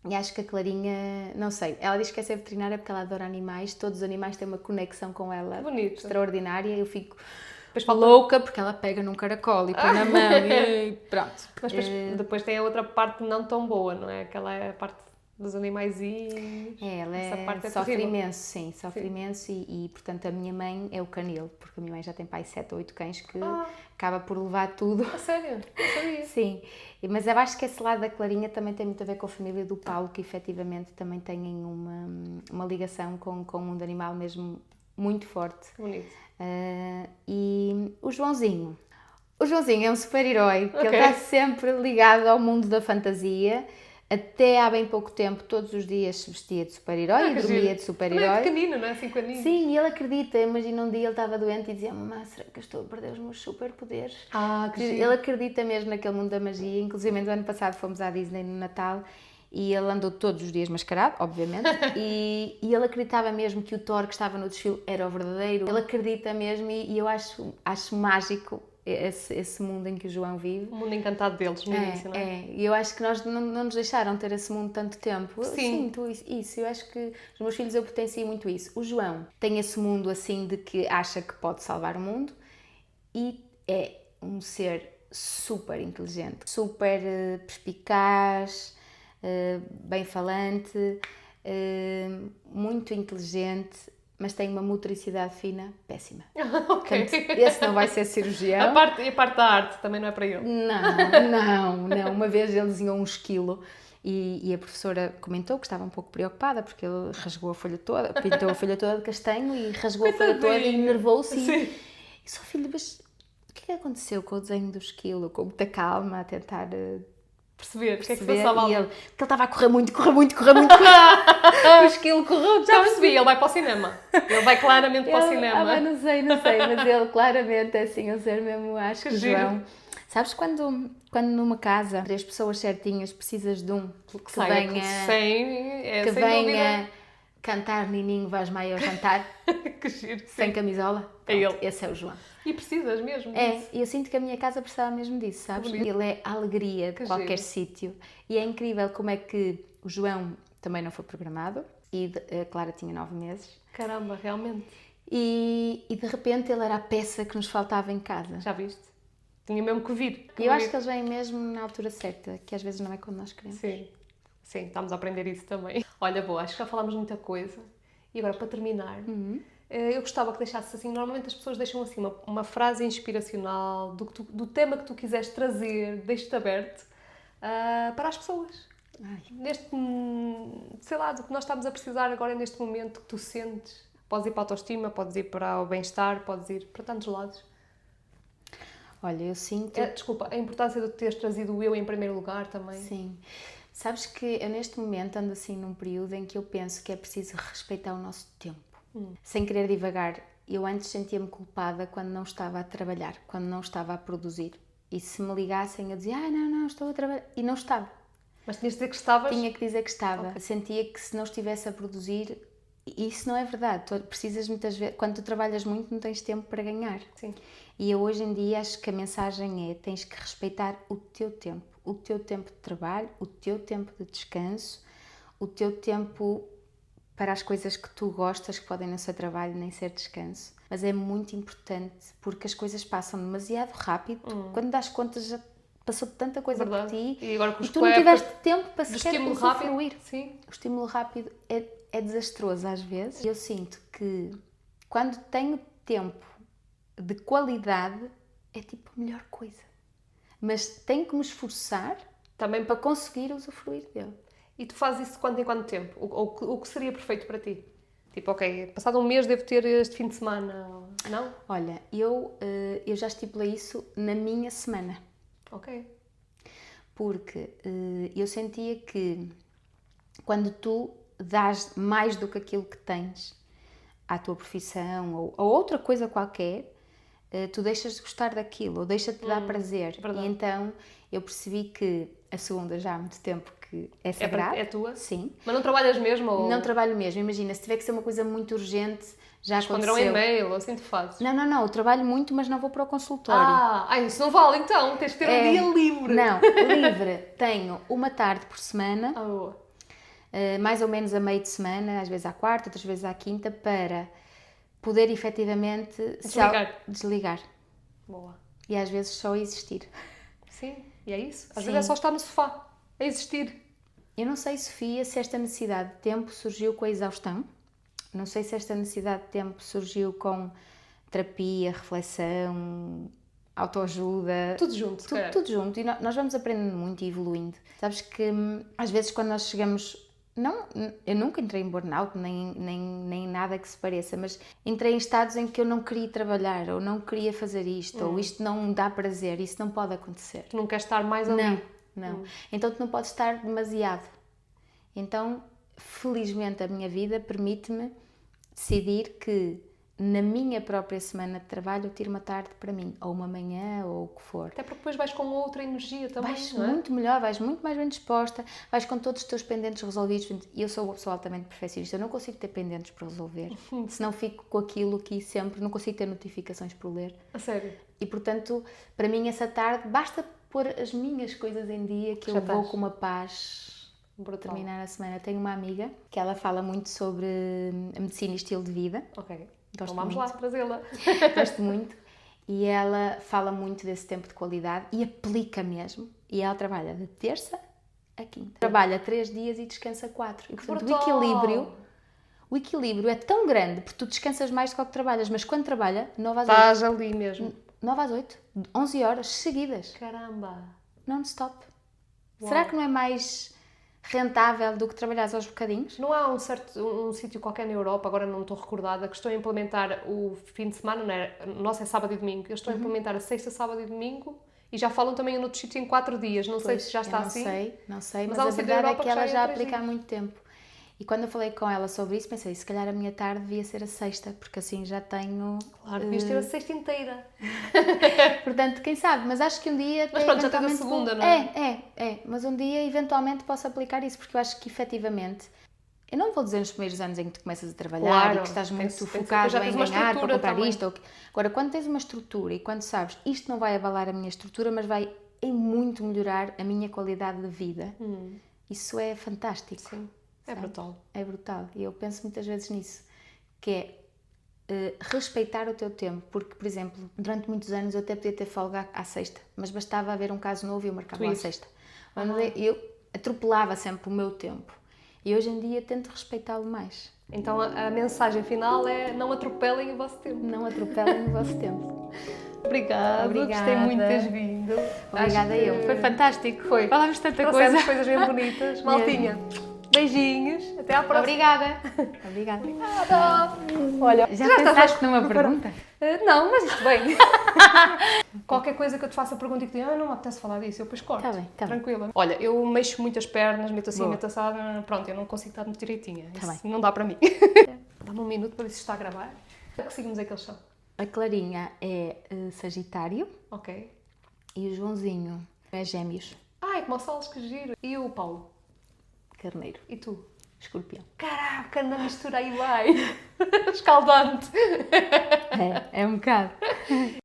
a Clarinha, não sei, ela diz que quer ser veterinária porque ela adora animais, todos os animais têm uma conexão com ela Que bonito. extraordinária, eu fico Depois falta- louca porque ela pega num caracol e põe na mão e pronto. Mas depois tem a outra parte não tão boa, não é? Aquela é a parte dos animaizinhos. Ela Essa parte é sofre terrível. imenso, sim, sofre imenso e portanto a minha mãe é o canil, porque a minha mãe já tem pai 7 ou 8 cães que acaba por levar tudo. A sério? Não sabia. Sim, mas eu acho que esse lado da Clarinha também tem muito a ver com a família do Paulo, que efetivamente também têm uma ligação com o mundo animal mesmo muito forte. Que bonito. E o Joãozinho é um super-herói, que Ok. ele está sempre ligado ao mundo da fantasia. Até há bem pouco tempo, todos os dias se vestia de super-herói e Que dormia giro. de Ele é super-herói. pequenino, não é? 5 aninhos. Sim, e ele acredita. Imagina um dia ele estava doente e dizia: mamãe, será que eu estou a perder os meus superpoderes? Que giro. Ele acredita mesmo naquele mundo da magia. Inclusive, no ano passado fomos à Disney no Natal e ele andou todos os dias mascarado, obviamente, e ele acreditava mesmo que o Thor que estava no desfile era o verdadeiro. Ele acredita mesmo e eu acho mágico esse mundo em que o João vive. O mundo encantado deles no início, não é? E eu acho que nós não nos deixaram ter esse mundo tanto tempo. Eu Sim. sinto isso. Eu acho que os meus filhos eu potencio muito isso. O João tem esse mundo assim de que acha que pode salvar o mundo e é um ser super inteligente, super perspicaz, bem falante, muito inteligente, mas tem uma motricidade fina péssima. Ok. Portanto, esse não vai ser cirurgião. E a parte da arte também não é para ele. Não. Uma vez ele desenhou um esquilo e a professora comentou que estava um pouco preocupada porque ele rasgou a folha toda, pintou a folha toda de castanho e rasgou a folha toda e enervou-se. E só, filho, mas o que é que aconteceu com o desenho do esquilo? Com muita calma, a tentar Perceber o que é que se perceber, passava e ali. porque ele estava a correr muito. O esquilo correu. Já percebi, ele vai para o cinema. Ele vai claramente para o cinema. Mas não sei, mas ele claramente é assim, eu ser mesmo, acho que o giro. João... Sabes quando numa casa, 3 pessoas certinhas, precisas de um que Saia venha, sem venha cantar Nininho vais Maio ao jantar, dúvida. Que giro, sim. sem camisola? É Pronto, ele. esse é o João. E precisas mesmo É, disso. e eu sinto que a minha casa precisava mesmo disso, sabes? bonito. Ele é a alegria de Que qualquer giro. sítio. E é incrível como é que o João também não foi programado, e a Clara tinha 9 meses, Caramba, realmente. e de repente ele era a peça que nos faltava em casa. Já viste? Tinha mesmo que vir. E eu acho que eles vêm mesmo na altura certa, que às vezes não é quando nós queremos. Sim. Sim, estamos a aprender isso também. Olha, boa, acho que já falámos muita coisa. E agora, para terminar, eu gostava que deixasses assim, normalmente as pessoas deixam assim uma frase inspiracional do tema que tu quiseres trazer, deixo-te aberto, para as pessoas. Neste, sei lá, do que nós estamos a precisar agora neste momento que tu sentes. Podes ir para a autoestima, podes ir para o bem-estar, podes ir para tantos lados. Olha, eu sinto... Desculpa, a importância de teres trazido o eu em primeiro lugar também. Sim. Sabes que eu neste momento ando assim num período em que eu penso que é preciso respeitar o nosso tempo. Sem querer divagar, eu antes sentia-me culpada quando não estava a trabalhar, quando não estava a produzir. E se me ligassem eu dizia, não, estou a trabalhar. E não estava. Mas tinhas de dizer que estavas? Tinha que dizer que estava. Sentia que se não estivesse a produzir, e isso não é verdade. Tu precisas muitas vezes, quando tu trabalhas muito, não tens tempo para ganhar. Sim. E eu hoje em dia acho que a mensagem é, tens que respeitar o teu tempo de trabalho, o teu tempo de descanso, o teu tempo para as coisas que tu gostas, que podem não ser trabalho nem ser descanso. Mas é muito importante porque as coisas passam demasiado rápido. Quando das contas já passou tanta coisa por ti E agora com e tu não tiveste tempo para sequer usufruir. Sim. O estímulo rápido é desastroso às vezes. Eu sinto que quando tenho tempo de qualidade é tipo a melhor coisa. Mas tenho que me esforçar também para conseguir usufruir dele. E tu fazes isso de quanto em quanto tempo? O que seria perfeito para ti? Tipo, ok, passado um mês devo ter este fim de semana, não? Olha, eu já estipulei isso na minha semana. Ok. Porque eu sentia que quando tu dás mais do que aquilo que tens à tua profissão ou a outra coisa qualquer, tu deixas de gostar daquilo ou deixa-te dar prazer. Verdade. E então eu percebi que a segunda já há muito tempo que é sagrada. É tua? Sim. Mas não trabalhas mesmo? Ou... Não trabalho mesmo. Imagina, se tiver que ser uma coisa muito urgente, já responder aconteceu. um e-mail, ou assim tu fazes? Não. Eu trabalho muito, mas não vou para o consultório. Isso não vale então. Tens de ter um dia livre. Não, livre. Tenho uma tarde por semana. Boa. Mais ou menos a meio de semana, às vezes à quarta, outras vezes à quinta, para poder efetivamente desligar. Boa. E às vezes só existir. Sim, e é isso. Às Sim. vezes é só estar no sofá, a existir. Eu não sei, Sofia, se esta necessidade de tempo surgiu com a exaustão. Não sei se esta necessidade de tempo surgiu com terapia, reflexão, autoajuda. Tudo junto, Tudo junto. E nós vamos aprendendo muito e evoluindo. Sabes que às vezes quando nós chegamos... eu nunca entrei em burnout, nem nada que se pareça, mas entrei em estados em que eu não queria trabalhar, ou não queria fazer isto, ou isto não me dá prazer, isso não pode acontecer. Tu não queres estar mais ali. Não. Então tu não podes estar demasiado. Então, felizmente, a minha vida permite-me decidir que na minha própria semana de trabalho eu tiro uma tarde para mim, ou uma manhã, ou o que for. Até porque depois vais com outra energia também, Vais não é? muito melhor, vais muito mais bem disposta, vais com todos os teus pendentes resolvidos. E eu sou altamente perfeccionista, eu não consigo ter pendentes para resolver. Senão fico com aquilo aqui sempre, não consigo ter notificações por ler. A sério? E portanto, para mim essa tarde, basta pôr as minhas coisas em dia que eu vou com uma paz para terminar a semana. Tenho uma amiga que ela fala muito sobre a medicina e estilo de vida. Ok. Gosto então vamos muito. lá trazê-la. Gosto muito. E ela fala muito desse tempo de qualidade e aplica mesmo. E ela trabalha de terça a quinta. Trabalha 3 dias e descansa 4. E portanto o equilíbrio é tão grande porque tu descansas mais do que trabalhas, mas quando trabalha, 9 às 8. Estás ali mesmo. 9 às 8, 11 horas seguidas. Caramba. Non-stop. Será que não é mais rentável do que trabalhares aos bocadinhos? Não há um sítio qualquer na Europa, agora não estou recordada, que estão a implementar o fim de semana, não é? O nosso é sábado e domingo. Eles estão a implementar a sexta, sábado e domingo E já falam também noutro sítio em 4 dias. Não sei se já está assim. Não sei, Mas mas há um a sítio da verdade é Europa que que já ela é já 3 aplica há dias. muito tempo. E quando eu falei com ela sobre isso, pensei, se calhar a minha tarde devia ser a sexta, porque assim já tenho... Claro, devias ter a sexta inteira. Portanto, quem sabe, mas acho que um dia Mas até pronto, já tens a eventualmente segunda, não é? mas um dia eventualmente posso aplicar isso, porque eu acho que efetivamente, eu não vou dizer nos primeiros anos em que tu começas a trabalhar Claro, e que estás tem- muito tem que ser, focado já em tens uma ganhar para estrutura comprar também. isto. Agora, quando tens uma estrutura e quando sabes, isto não vai abalar a minha estrutura, mas vai em muito melhorar a minha qualidade de vida, isso é fantástico. Sim, é Sabe? brutal. É brutal. E eu penso muitas vezes nisso, que é respeitar o teu tempo, porque, por exemplo, durante muitos anos eu até podia ter folga à sexta, mas bastava haver um caso novo e eu marcava à sexta. Eu atropelava sempre o meu tempo e hoje em dia tento respeitá-lo mais. Então a mensagem final é não atropelem o vosso tempo. Não atropelem o vosso tempo. Obrigada, gostei muito de teres vindo. Obrigada Acho eu, que foi fantástico. Foi. Falámos tanta Trouxemos coisa. coisas bem bonitas. Maltinha, beijinhos, até à próxima. Obrigada. Obrigada. Olha, Já estás pensaste numa preparada? pergunta? Não, mas isto bem. Qualquer coisa que eu te faça pergunta e que diga, não me apetece falar disso, eu depois corto. Tá bem. Tranquila. Olha, eu mexo muito as pernas, meto assim, Boa. meto assado, pronto, eu não consigo estar muito direitinha. Tá Isso não dá para mim. Dá-me um minuto para ver se está a gravar. Que signos é que eles são? A Clarinha é Sagitário Ok. e o Joãozinho é Gêmeos, Ai, como o Salles, que giro. E o Paulo? Carneiro, E tu? Escorpião. Caraca, na mistura aí vai. Escaldante. É um bocado.